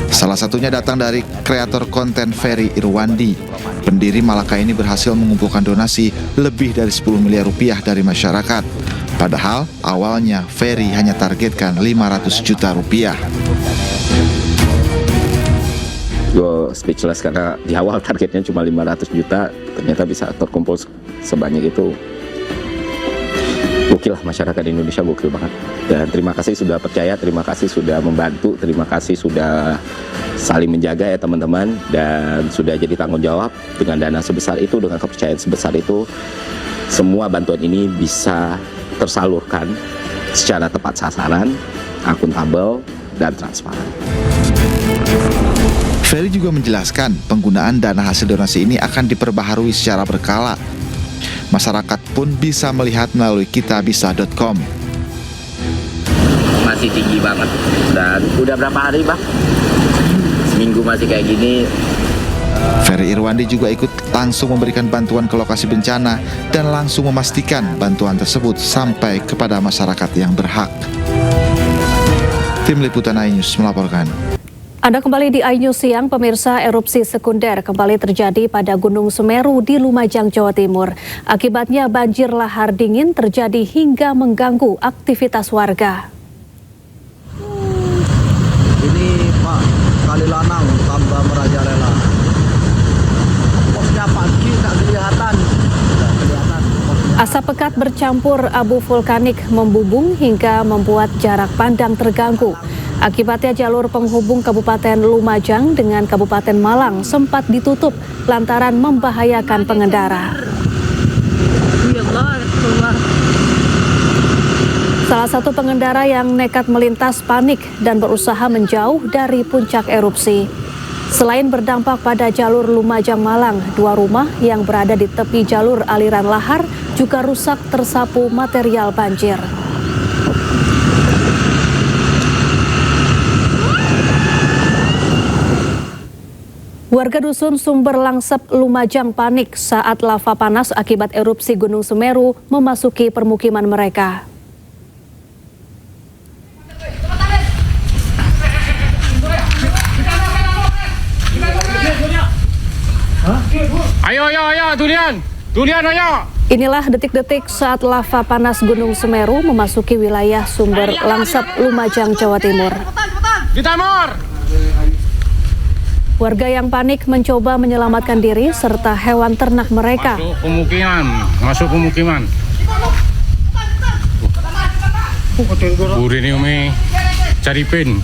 Salah satunya datang dari kreator konten Ferry Irwandi. Pendiri Malaka ini berhasil mengumpulkan donasi lebih dari 10 miliar rupiah dari masyarakat. Padahal awalnya Ferry hanya targetkan 500 juta rupiah. Gue speechless karena di awal targetnya cuma 500 juta, ternyata bisa terkumpul sebanyak itu. Gokil lah, masyarakat Indonesia gokil banget. Dan terima kasih sudah percaya, terima kasih sudah membantu, terima kasih sudah saling menjaga ya teman-teman, dan sudah jadi tanggung jawab dengan dana sebesar itu, dengan kepercayaan sebesar itu. Semua bantuan ini bisa tersalurkan secara tepat sasaran, akuntabel, dan transparan. Ferry juga menjelaskan penggunaan dana hasil donasi ini akan diperbaharui secara berkala. Masyarakat pun bisa melihat melalui kitabisa.com. Masih tinggi banget. Dan udah berapa hari Bang? Seminggu masih kayak gini. Ferry Irwandi juga ikut langsung memberikan bantuan ke lokasi bencana dan langsung memastikan bantuan tersebut sampai kepada masyarakat yang berhak. Tim Liputan iNews melaporkan. Anda kembali di iNews Siang, pemirsa. Erupsi sekunder kembali terjadi pada Gunung Semeru di Lumajang, Jawa Timur. Akibatnya banjir lahar dingin terjadi hingga mengganggu aktivitas warga. Ini Pak Kalilanang tambah merajalela. Posnya pagi tak kelihatan. Asap pekat bercampur abu vulkanik membubung hingga membuat jarak pandang terganggu. Akibatnya jalur penghubung Kabupaten Lumajang dengan Kabupaten Malang sempat ditutup lantaran membahayakan pengendara. Salah satu pengendara yang nekat melintas panik dan berusaha menjauh dari puncak erupsi. Selain berdampak pada jalur Lumajang Malang, 2 rumah yang berada di tepi jalur aliran lahar juga rusak tersapu material banjir. Warga dusun Sumber Langsep, Lumajang panik saat lava panas akibat erupsi Gunung Semeru memasuki permukiman mereka. Ayo, Tulian, ayo! Inilah detik-detik saat lava panas Gunung Semeru memasuki wilayah Sumber Langsep, Lumajang, Jawa Timur. Ditamor! Warga yang panik mencoba menyelamatkan diri serta hewan ternak mereka. Masuk pemukiman. Ini Umi, cari pin.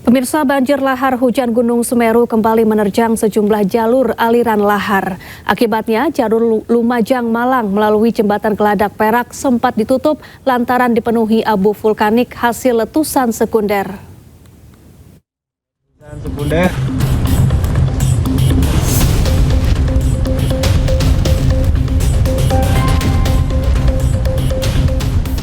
Pemirsa, banjir lahar hujan Gunung Semeru kembali menerjang sejumlah jalur aliran lahar. Akibatnya jalur Lumajang Malang melalui jembatan Geladak Perak sempat ditutup lantaran dipenuhi abu vulkanik hasil letusan sekunder.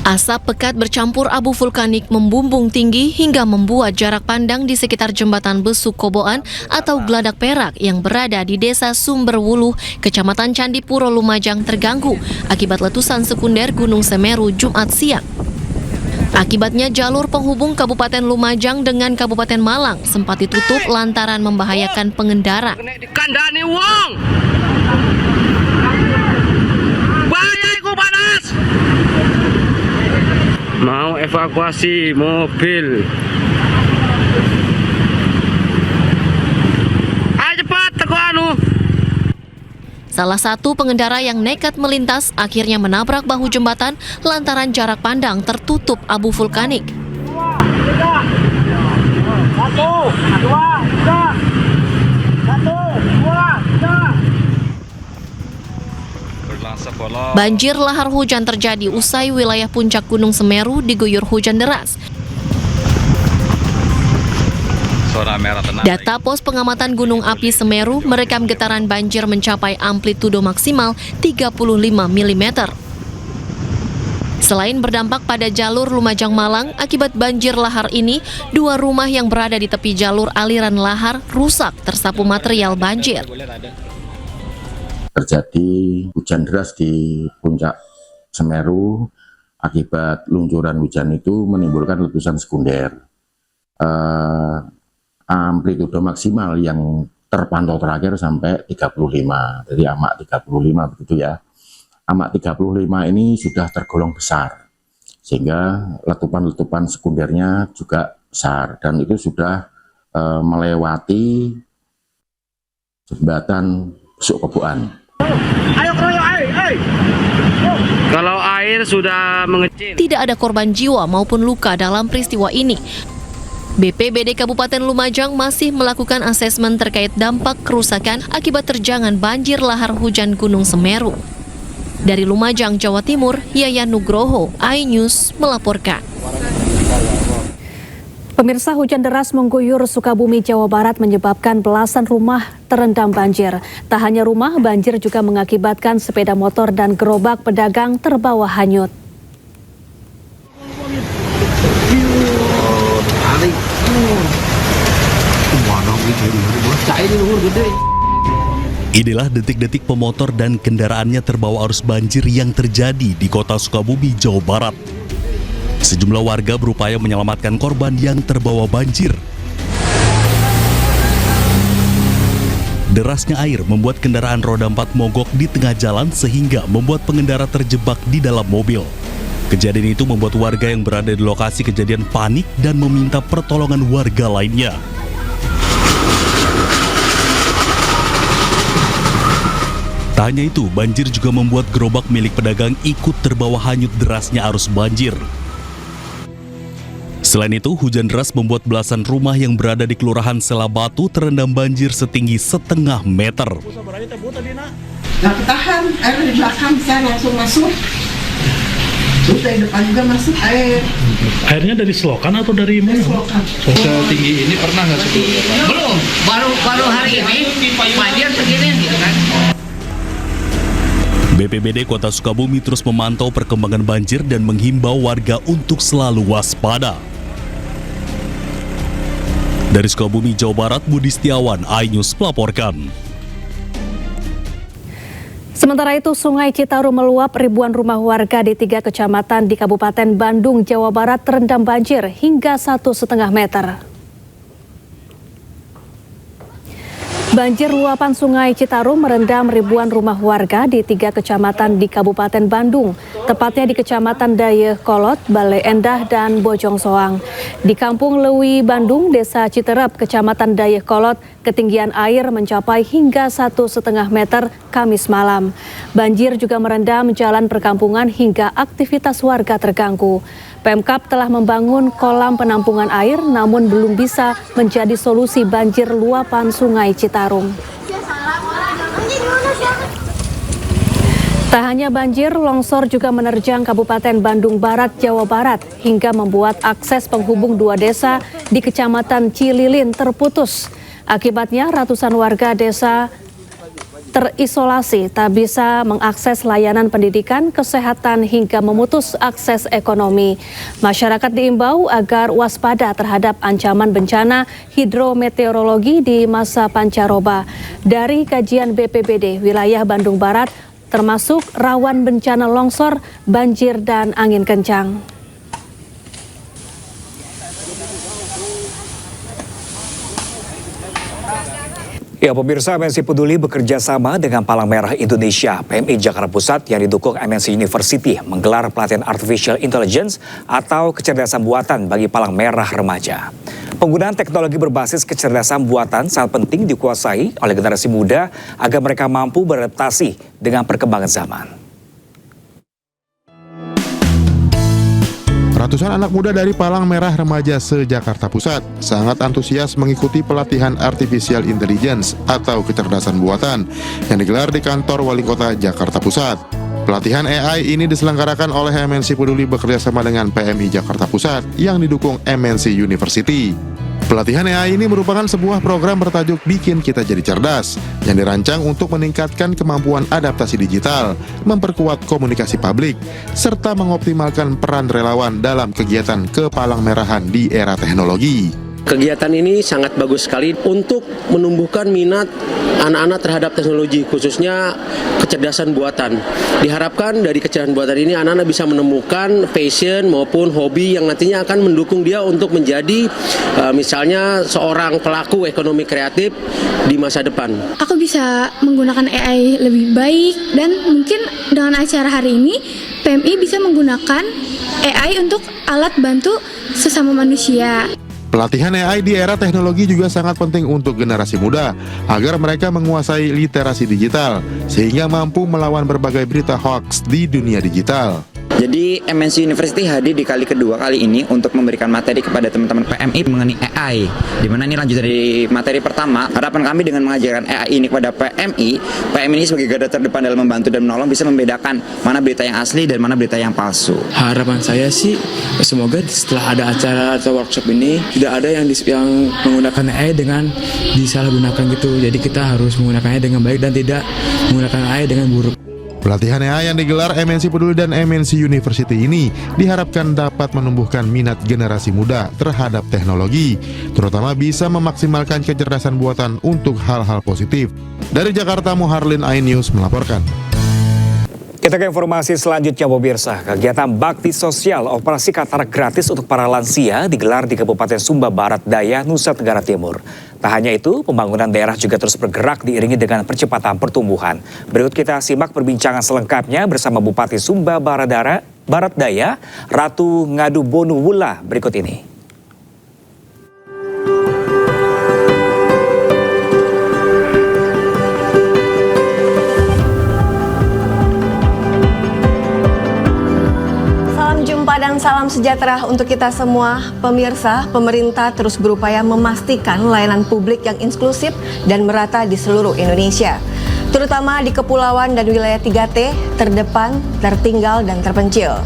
Asap pekat bercampur abu vulkanik membumbung tinggi hingga membuat jarak pandang di sekitar jembatan Besuk Koboan atau Geladak Perak yang berada di Desa Sumberwuluh, Kecamatan Candipuro, Lumajang terganggu akibat letusan sekunder Gunung Semeru Jumat siang. Akibatnya jalur penghubung Kabupaten Lumajang dengan Kabupaten Malang sempat ditutup lantaran membahayakan pengendara. Kandani wong! Bahaya iku panas! Mau evakuasi mobil. Ayo cepat, teko anu. Salah satu pengendara yang nekat melintas akhirnya menabrak bahu jembatan lantaran jarak pandang tertutup abu vulkanik. Banjir lahar hujan terjadi usai wilayah puncak Gunung Semeru diguyur hujan deras. Data pos pengamatan Gunung Api Semeru merekam getaran banjir mencapai amplitudo maksimal 35 mm. Selain berdampak pada jalur Lumajang Malang, akibat banjir lahar ini, 2 rumah yang berada di tepi jalur aliran lahar rusak tersapu material banjir. Terjadi hujan deras di puncak Semeru. Akibat luncuran hujan itu menimbulkan letusan sekunder. Amplitudo maksimal yang terpantau terakhir sampai 35, jadi amak 35 begitu ya. Amak 35 ini sudah tergolong besar, sehingga letupan-letupan sekundernya juga besar, dan itu sudah melewati jembatan Besuk Koboan. Ayo keroyok, ayo. Kalau air sudah mengecil. Tidak ada korban jiwa maupun luka dalam peristiwa ini. BPBD Kabupaten Lumajang masih melakukan asesmen terkait dampak kerusakan akibat terjangan banjir lahar hujan Gunung Semeru. Dari Lumajang, Jawa Timur, Yayan Nugroho, iNews melaporkan. Pemirsa, hujan deras mengguyur Sukabumi, Jawa Barat menyebabkan belasan rumah terendam banjir. Tak hanya rumah, banjir juga mengakibatkan sepeda motor dan gerobak pedagang terbawa hanyut. Inilah detik-detik pemotor dan kendaraannya terbawa arus banjir yang terjadi di kota Sukabumi, Jawa Barat. Sejumlah warga berupaya menyelamatkan korban yang terbawa banjir. Derasnya air membuat kendaraan roda 4 mogok di tengah jalan sehingga membuat pengendara terjebak di dalam mobil. Kejadian itu membuat warga yang berada di lokasi kejadian panik dan meminta pertolongan warga lainnya. Tak hanya itu, banjir juga membuat gerobak milik pedagang ikut terbawa hanyut derasnya arus banjir. Selain itu, hujan deras membuat belasan rumah yang berada di Kelurahan Selabatu terendam banjir setinggi setengah meter. Nggak ketahan, air di belakang bisa langsung masuk. Terus dari depan juga masuk air. Airnya dari selokan atau dari mana? Selokan. Setinggi ini pernah nggak sebelumnya? Belum, baru hari ini banjir segini gitu kan. BPBD Kota Sukabumi terus memantau perkembangan banjir dan menghimbau warga untuk selalu waspada. Dari Sukabumi, Jawa Barat, Budi Setiawan, iNews melaporkan. Sementara itu, Sungai Citarum meluap, ribuan rumah warga di 3 kecamatan di Kabupaten Bandung, Jawa Barat terendam banjir hingga 1,5 meter. Banjir luapan Sungai Citarum merendam ribuan rumah warga di 3 kecamatan di Kabupaten Bandung, tepatnya di Kecamatan Dayeuh Kolot, Bale Endah, dan Bojong Soang. Di Kampung Lewi, Bandung, Desa Citerep, Kecamatan Dayeuh Kolot, ketinggian air mencapai hingga 1,5 meter Kamis malam. Banjir juga merendam jalan perkampungan hingga aktivitas warga terganggu. Pemkab telah membangun kolam penampungan air namun belum bisa menjadi solusi banjir luapan Sungai Citarum. Tak hanya banjir, longsor juga menerjang Kabupaten Bandung Barat, Jawa Barat hingga membuat akses penghubung 2 desa di Kecamatan Cililin terputus. Akibatnya ratusan warga desa terisolasi, tak bisa mengakses layanan pendidikan, kesehatan, hingga memutus akses ekonomi. Masyarakat diimbau agar waspada terhadap ancaman bencana hidrometeorologi di masa pancaroba. Dari kajian BPBD, wilayah Bandung Barat termasuk rawan bencana longsor, banjir, dan angin kencang. Ya, pemirsa, MNC Peduli bekerja sama dengan Palang Merah Indonesia, PMI Jakarta Pusat yang didukung MNC University menggelar pelatihan Artificial Intelligence atau kecerdasan buatan bagi Palang Merah remaja. Penggunaan teknologi berbasis kecerdasan buatan sangat penting dikuasai oleh generasi muda agar mereka mampu beradaptasi dengan perkembangan zaman. Ratusan anak muda dari Palang Merah Remaja se-Jakarta Pusat sangat antusias mengikuti pelatihan Artificial Intelligence atau kecerdasan buatan yang digelar di kantor Wali Kota Jakarta Pusat. Pelatihan AI ini diselenggarakan oleh MNC Peduli bekerjasama dengan PMI Jakarta Pusat yang didukung MNC University. Pelatihan AI ini merupakan sebuah program bertajuk Bikin Kita Jadi Cerdas yang dirancang untuk meningkatkan kemampuan adaptasi digital, memperkuat komunikasi publik, serta mengoptimalkan peran relawan dalam kegiatan kepalang merahan di era teknologi. Kegiatan ini sangat bagus sekali untuk menumbuhkan minat anak-anak terhadap teknologi, khususnya kecerdasan buatan. Diharapkan dari kecerdasan buatan ini anak-anak bisa menemukan passion maupun hobi yang nantinya akan mendukung dia untuk menjadi misalnya seorang pelaku ekonomi kreatif di masa depan. Aku bisa menggunakan AI lebih baik dan mungkin dengan acara hari ini PMI bisa menggunakan AI untuk alat bantu sesama manusia. Pelatihan AI di era teknologi juga sangat penting untuk generasi muda agar mereka menguasai literasi digital sehingga mampu melawan berbagai berita hoax di dunia digital. Jadi MNC University hadir di kali kedua kali ini untuk memberikan materi kepada teman-teman PMI mengenai AI. Dimana ini lanjut dari materi pertama. Harapan kami dengan mengajarkan AI ini kepada PMI ini sebagai garda terdepan dalam membantu dan menolong bisa membedakan mana berita yang asli dan mana berita yang palsu. Harapan saya sih semoga setelah ada acara atau workshop ini tidak ada yang menggunakan AI dengan disalahgunakan gitu. Jadi kita harus menggunakannya dengan baik dan tidak menggunakan AI dengan buruk. Pelatihan AI yang digelar MNC Peduli dan MNC University ini diharapkan dapat menumbuhkan minat generasi muda terhadap teknologi, terutama bisa memaksimalkan kecerdasan buatan untuk hal-hal positif. Dari Jakarta, Muharlin iNews melaporkan. Kita ke informasi selanjutnya, pemirsa. Kegiatan bakti sosial operasi katarak gratis untuk para lansia digelar di Kabupaten Sumba Barat Daya, Nusa Tenggara Timur. Tak hanya itu, pembangunan daerah juga terus bergerak diiringi dengan percepatan pertumbuhan. Berikut kita simak perbincangan selengkapnya bersama Bupati Sumba Barat Daya, Ratu Ngadu Bonuwula berikut ini. Dan salam sejahtera untuk kita semua. Pemirsa, pemerintah terus berupaya memastikan layanan publik yang inklusif dan merata di seluruh Indonesia, terutama di kepulauan dan wilayah 3T, terdepan, tertinggal, dan terpencil.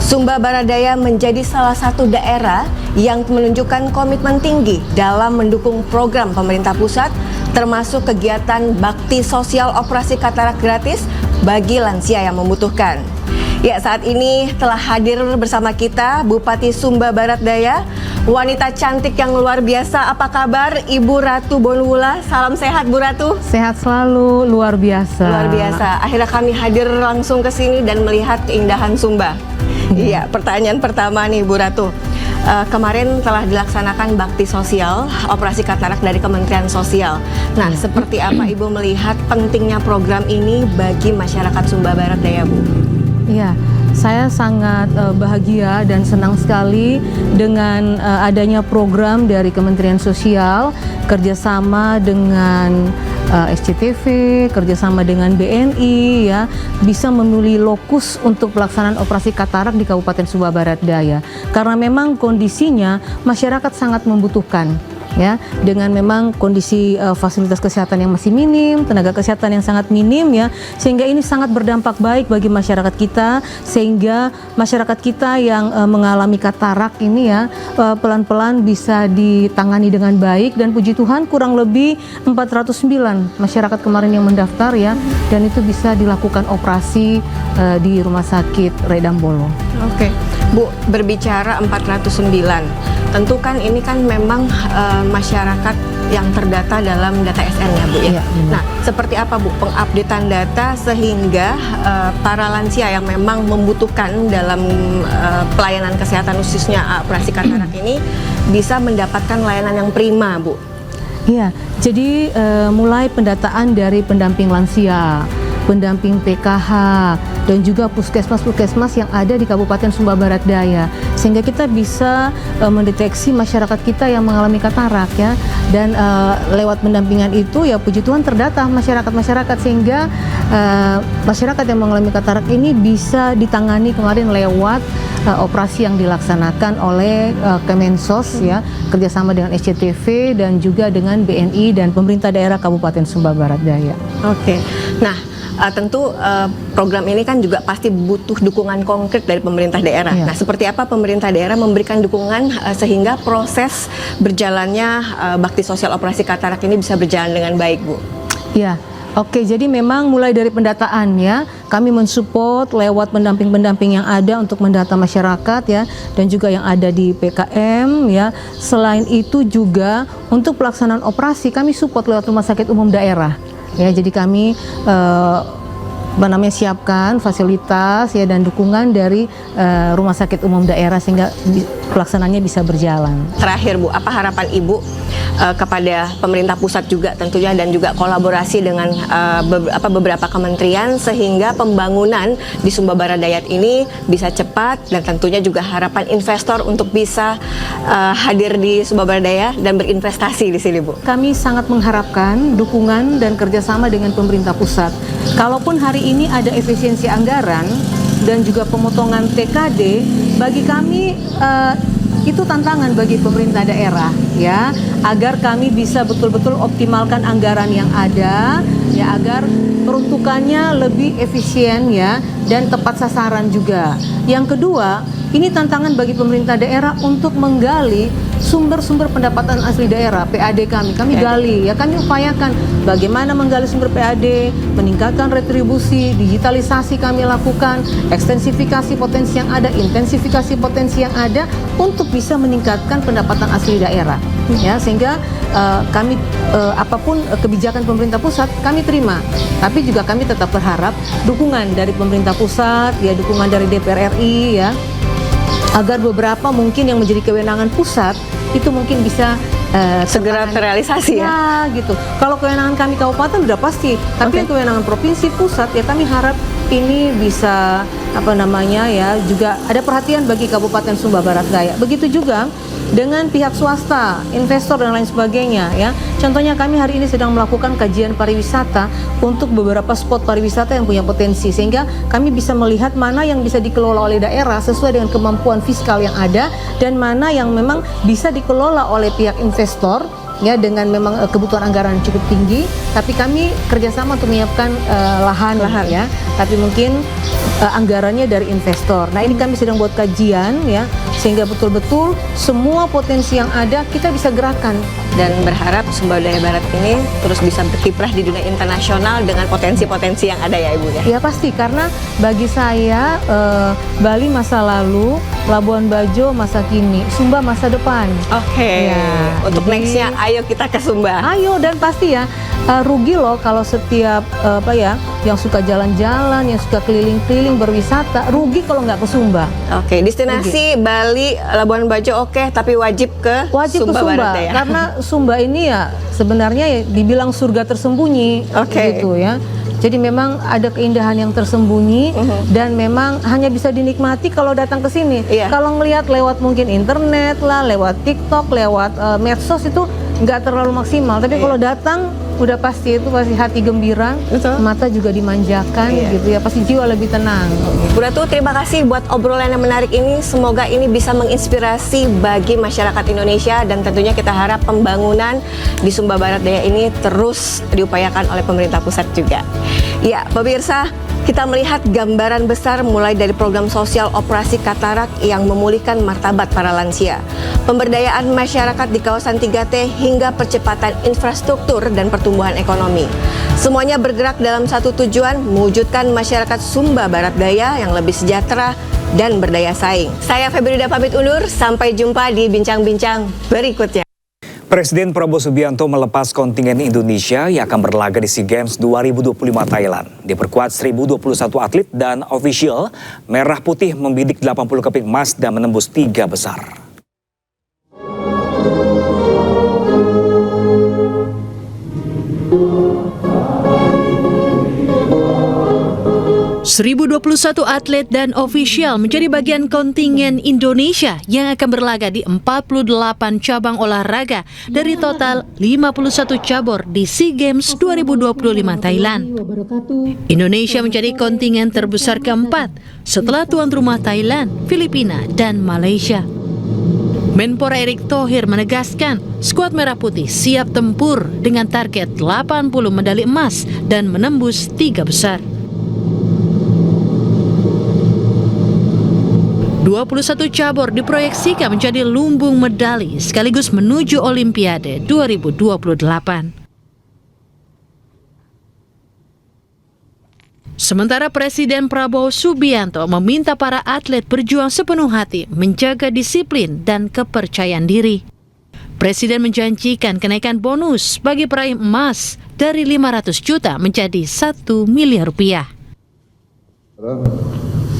Sumba Barat Daya menjadi salah satu daerah yang menunjukkan komitmen tinggi dalam mendukung program pemerintah pusat, termasuk kegiatan bakti sosial operasi katarak gratis bagi lansia yang membutuhkan. Ya, saat ini telah hadir bersama kita Bupati Sumba Barat Daya, wanita cantik yang luar biasa. Apa kabar Ibu Ratu Bonuwula? Salam sehat Bu Ratu. Sehat selalu, luar biasa. Luar biasa. Akhirnya kami hadir langsung ke sini dan melihat keindahan Sumba. Iya, pertanyaan pertama nih Bu Ratu. Kemarin telah dilaksanakan bakti sosial operasi katarak dari Kementerian Sosial. Nah, seperti apa Ibu melihat pentingnya program ini bagi masyarakat Sumba Barat Daya, Bu? Iya, saya sangat bahagia dan senang sekali dengan adanya program dari Kementerian Sosial kerjasama dengan SCTV, kerjasama dengan BNI, ya, bisa memilih lokus untuk pelaksanaan operasi katarak di Kabupaten Sumba Barat Daya. Karena memang kondisinya masyarakat sangat membutuhkan. Ya, dengan memang kondisi fasilitas kesehatan yang masih minim, tenaga kesehatan yang sangat minim, ya, sehingga ini sangat berdampak baik bagi masyarakat kita, sehingga masyarakat kita yang mengalami katarak ini, ya, pelan-pelan bisa ditangani dengan baik. Dan puji Tuhan kurang lebih 409 masyarakat kemarin yang mendaftar, ya, dan itu bisa dilakukan operasi di Rumah Sakit Redambolo. Oke, Bu, berbicara 409, tentu kan ini kan memang masyarakat yang terdata dalam data SN ya Bu ya. Iya, nah, seperti apa Bu pengupdatean data sehingga para lansia yang memang membutuhkan dalam pelayanan kesehatan khususnya operasi katarak ini bisa mendapatkan layanan yang prima Bu? Iya, Jadi mulai pendataan dari pendamping lansia, pendamping PKH, dan juga puskesmas-puskesmas yang ada di Kabupaten Sumba Barat Daya, sehingga kita bisa mendeteksi masyarakat kita yang mengalami katarak ya, dan lewat pendampingan itu ya puji Tuhan terdata masyarakat-masyarakat, sehingga masyarakat yang mengalami katarak ini bisa ditangani kemarin lewat operasi yang dilaksanakan oleh Kemensos ya, kerjasama dengan SCTV dan juga dengan BNI dan pemerintah daerah Kabupaten Sumba Barat Daya. Oke, nah tentu program ini kan juga pasti butuh dukungan konkret dari pemerintah daerah. Iya. Nah, seperti apa pemerintah daerah memberikan dukungan sehingga proses berjalannya bakti sosial operasi katarak ini bisa berjalan dengan baik, Bu? Ya, oke. Jadi memang mulai dari pendataan ya, kami mensupport lewat pendamping-pendamping yang ada untuk mendata masyarakat ya, dan juga yang ada di PKM ya. Selain itu juga untuk pelaksanaan operasi kami support lewat rumah sakit umum daerah. Ya, jadi kami siapkan fasilitas ya dan dukungan dari rumah sakit umum daerah sehingga pelaksanaannya bisa berjalan. Terakhir, Bu, apa harapan Ibu kepada pemerintah pusat juga tentunya dan juga kolaborasi dengan beberapa kementerian sehingga pembangunan di Sumba Barat Daya ini bisa cepat, dan tentunya juga harapan investor untuk bisa hadir di Sumba Barat Daya dan berinvestasi di sini, Bu? Kami sangat mengharapkan dukungan dan kerjasama dengan pemerintah pusat. Kalaupun hari ini ada efisiensi anggaran dan juga pemotongan TKD, bagi kami itu tantangan bagi pemerintah daerah ya, agar kami bisa betul-betul optimalkan anggaran yang ada ya, agar peruntukannya lebih efisien ya dan tepat sasaran juga. Yang kedua, ini tantangan bagi pemerintah daerah untuk menggali sumber-sumber pendapatan asli daerah, PAD kami gali ya, kami upayakan bagaimana menggali sumber PAD, meningkatkan retribusi, digitalisasi kami lakukan, ekstensifikasi potensi yang ada, intensifikasi potensi yang ada untuk bisa meningkatkan pendapatan asli daerah ya, sehingga kami apapun kebijakan pemerintah pusat kami terima, tapi juga kami tetap berharap dukungan dari pemerintah pusat ya, dukungan dari DPR RI ya, agar beberapa mungkin yang menjadi kewenangan pusat itu mungkin bisa segera terrealisasi ya gitu. Kalau kewenangan kami kabupaten udah pasti, tapi yang kewenangan provinsi pusat ya kami harap ini bisa ya, juga ada perhatian bagi Kabupaten Sumba Barat Daya. Begitu juga dengan pihak swasta, investor dan lain sebagainya ya. Contohnya kami hari ini sedang melakukan kajian pariwisata untuk beberapa spot pariwisata yang punya potensi, sehingga kami bisa melihat mana yang bisa dikelola oleh daerah sesuai dengan kemampuan fiskal yang ada dan mana yang memang bisa dikelola oleh pihak investor ya, dengan memang kebutuhan anggaran cukup tinggi, tapi kami kerjasama untuk menyiapkan lahan ya, tapi mungkin anggarannya dari investor. Nah, ini kami sedang buat kajian ya, sehingga betul-betul semua potensi yang ada kita bisa gerakan, dan berharap Sumba Barat ini terus bisa berkiprah di dunia internasional dengan potensi-potensi yang ada ya, Ibu ya. Ya pasti, karena bagi saya Bali masa lalu, Labuan Bajo masa kini, Sumba masa depan. Oke. Ya, untuk nextnya ayo kita ke Sumba. Ayo, dan pasti ya rugi loh kalau setiap yang suka jalan-jalan, yang suka keliling-keliling berwisata, rugi kalau nggak ke Sumba. Oke, destinasi rugi. Bali, Labuan Bajo oke, tapi wajib ke Sumba Barat Daya. Karena Sumba ini ya sebenarnya ya dibilang surga tersembunyi gitu ya. Jadi memang ada keindahan yang tersembunyi dan memang hanya bisa dinikmati kalau datang ke sini. Kalau ngelihat lewat mungkin internet lah, lewat TikTok, lewat medsos itu nggak terlalu maksimal. Tapi kalau datang udah pasti itu pasti hati gembira, mata juga dimanjakan gitu ya, pasti jiwa lebih tenang. Bu Ratu, terima kasih buat obrolan yang menarik ini. Semoga ini bisa menginspirasi bagi masyarakat Indonesia, dan tentunya kita harap pembangunan di Sumba Barat Daya ini terus diupayakan oleh pemerintah pusat juga. Ya, pemirsa, kita melihat gambaran besar mulai dari program sosial operasi katarak yang memulihkan martabat para lansia, pemberdayaan masyarakat di kawasan 3T hingga percepatan infrastruktur dan pertumbuhan ekonomi. Semuanya bergerak dalam satu tujuan, mewujudkan masyarakat Sumba Barat Daya yang lebih sejahtera dan berdaya saing. Saya Febrida pamit undur, sampai jumpa di bincang-bincang berikutnya. Presiden Prabowo Subianto melepas kontingen Indonesia yang akan berlaga di SEA Games 2025 Thailand. Diperkuat 1.021 atlet dan ofisial, Merah Putih membidik 80 keping emas dan menembus 3 besar. 1021 atlet dan ofisial menjadi bagian kontingen Indonesia yang akan berlaga di 48 cabang olahraga dari total 51 cabur di SEA Games 2025 Thailand. Indonesia menjadi kontingen terbesar keempat setelah tuan rumah Thailand, Filipina, dan Malaysia. Menpora Erick Thohir menegaskan skuad Merah Putih siap tempur dengan target 80 medali emas dan menembus 3 besar. 21 cabur diproyeksikan menjadi lumbung medali sekaligus menuju Olimpiade 2028. Sementara Presiden Prabowo Subianto meminta para atlet berjuang sepenuh hati menjaga disiplin dan kepercayaan diri. Presiden menjanjikan kenaikan bonus bagi peraih emas dari 500 juta menjadi 1 miliar rupiah.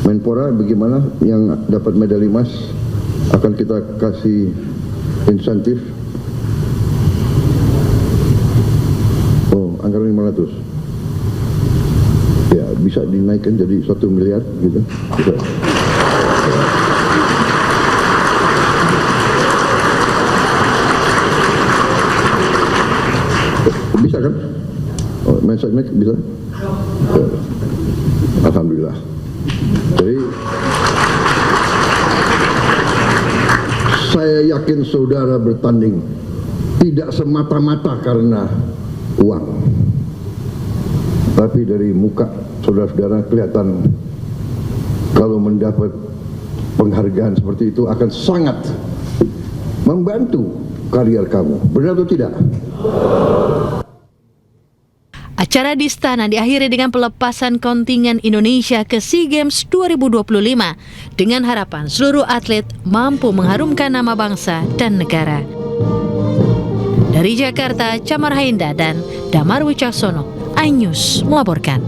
Menpora bagaimana yang dapat medali emas akan kita kasih insentif anggaran 500 ya, bisa dinaikkan jadi 1 miliar gitu bisa kan? Mensagnek bisa? Alhamdulillah. Jadi saya yakin saudara bertanding tidak semata-mata karena uang, tapi dari muka saudara-saudara kelihatan kalau mendapat penghargaan seperti itu akan sangat membantu karier kamu. Benar atau tidak? Acara di Istana diakhiri dengan pelepasan kontingen Indonesia ke SEA Games 2025 dengan harapan seluruh atlet mampu mengharumkan nama bangsa dan negara. Dari Jakarta, Camar Hainda dan Damar Wicaksono, iNews melaporkan.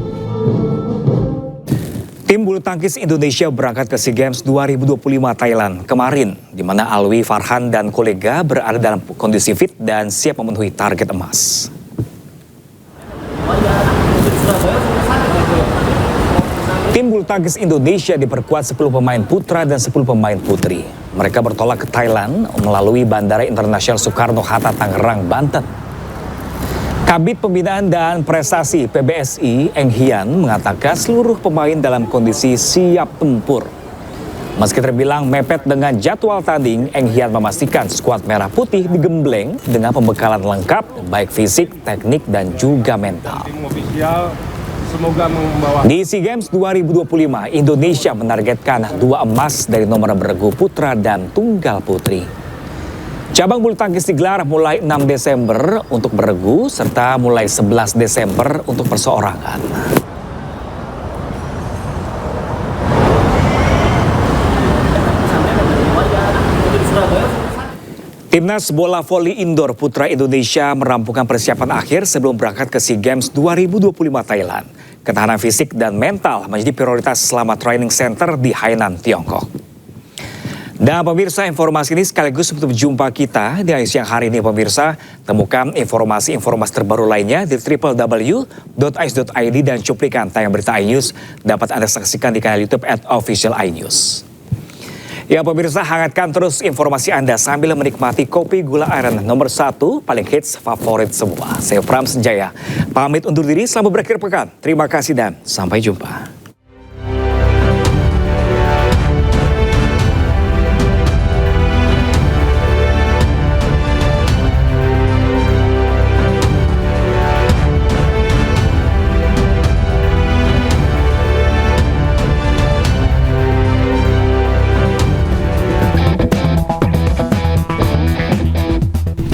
Tim bulu tangkis Indonesia berangkat ke SEA Games 2025 Thailand kemarin, di mana Alwi Farhan dan kolega berada dalam kondisi fit dan siap memenuhi target emas. Tim bulu tangkis Indonesia diperkuat 10 pemain putra dan 10 pemain putri. Mereka bertolak ke Thailand melalui Bandara Internasional Soekarno-Hatta, Tangerang, Banten. Kabid Pembinaan dan Prestasi PBSI, Eng Hian, mengatakan seluruh pemain dalam kondisi siap tempur. Meski terbilang mepet dengan jadwal tanding, Eng Hian memastikan skuad Merah Putih digembleng dengan pembekalan lengkap, baik fisik, teknik, dan juga mental. Di SEA Games 2025, Indonesia menargetkan 2 emas dari nomor beregu putra dan tunggal putri. Cabang bulu tangkis digelar mulai 6 Desember untuk beregu, serta mulai 11 Desember untuk perseorangan. Timnas bola voli indoor putra Indonesia merampungkan persiapan akhir sebelum berangkat ke SEA Games 2025 Thailand. Ketahanan fisik dan mental menjadi prioritas selama training center di Hainan, Tiongkok. Dan pemirsa, informasi ini sekaligus menutup jumpa kita di siang hari ini pemirsa. Temukan informasi-informasi terbaru lainnya di www.ais.id dan cuplikan tayang berita iNews dapat Anda saksikan di kanal YouTube @official_iNews. Ya pemirsa, hangatkan terus informasi Anda sambil menikmati kopi gula aren nomor 1 paling hits favorit semua. Saya Pram Senjaya, pamit undur diri, selamat berakhir pekan. Terima kasih dan sampai jumpa.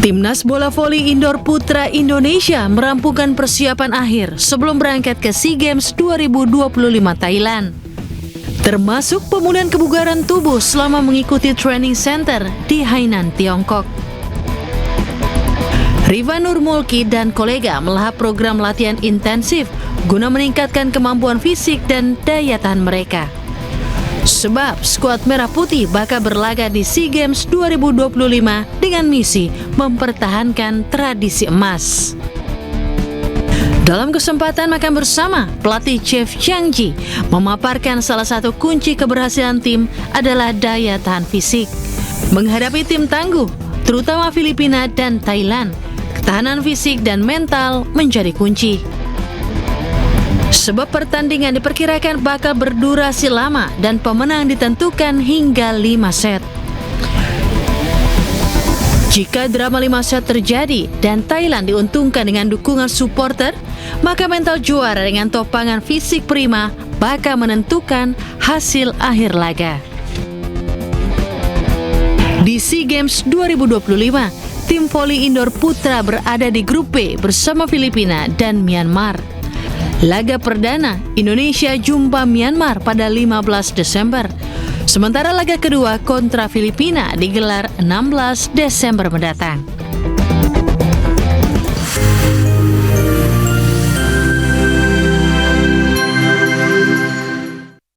Timnas bola voli indoor putra Indonesia merampungkan persiapan akhir sebelum berangkat ke SEA Games 2025 Thailand. Termasuk pemulihan kebugaran tubuh selama mengikuti training center di Hainan, Tiongkok. Riva Nurmulki dan kolega melahap program latihan intensif guna meningkatkan kemampuan fisik dan daya tahan mereka. Sebab skuad Merah Putih bakal berlaga di SEA Games 2025 dengan misi mempertahankan tradisi emas. Dalam kesempatan makan bersama, pelatih Chef Chang Ji memaparkan salah satu kunci keberhasilan tim adalah daya tahan fisik. Menghadapi tim tangguh, terutama Filipina dan Thailand, ketahanan fisik dan mental menjadi kunci. Sebab pertandingan diperkirakan bakal berdurasi lama dan pemenang ditentukan hingga 5 set. Jika drama 5 set terjadi dan Thailand diuntungkan dengan dukungan supporter, maka mental juara dengan topangan fisik prima bakal menentukan hasil akhir laga. Di SEA Games 2025, tim voli indoor putra berada di grup B bersama Filipina dan Myanmar. Laga perdana, Indonesia jumpa Myanmar pada 15 Desember. Sementara laga kedua kontra Filipina digelar 16 Desember mendatang.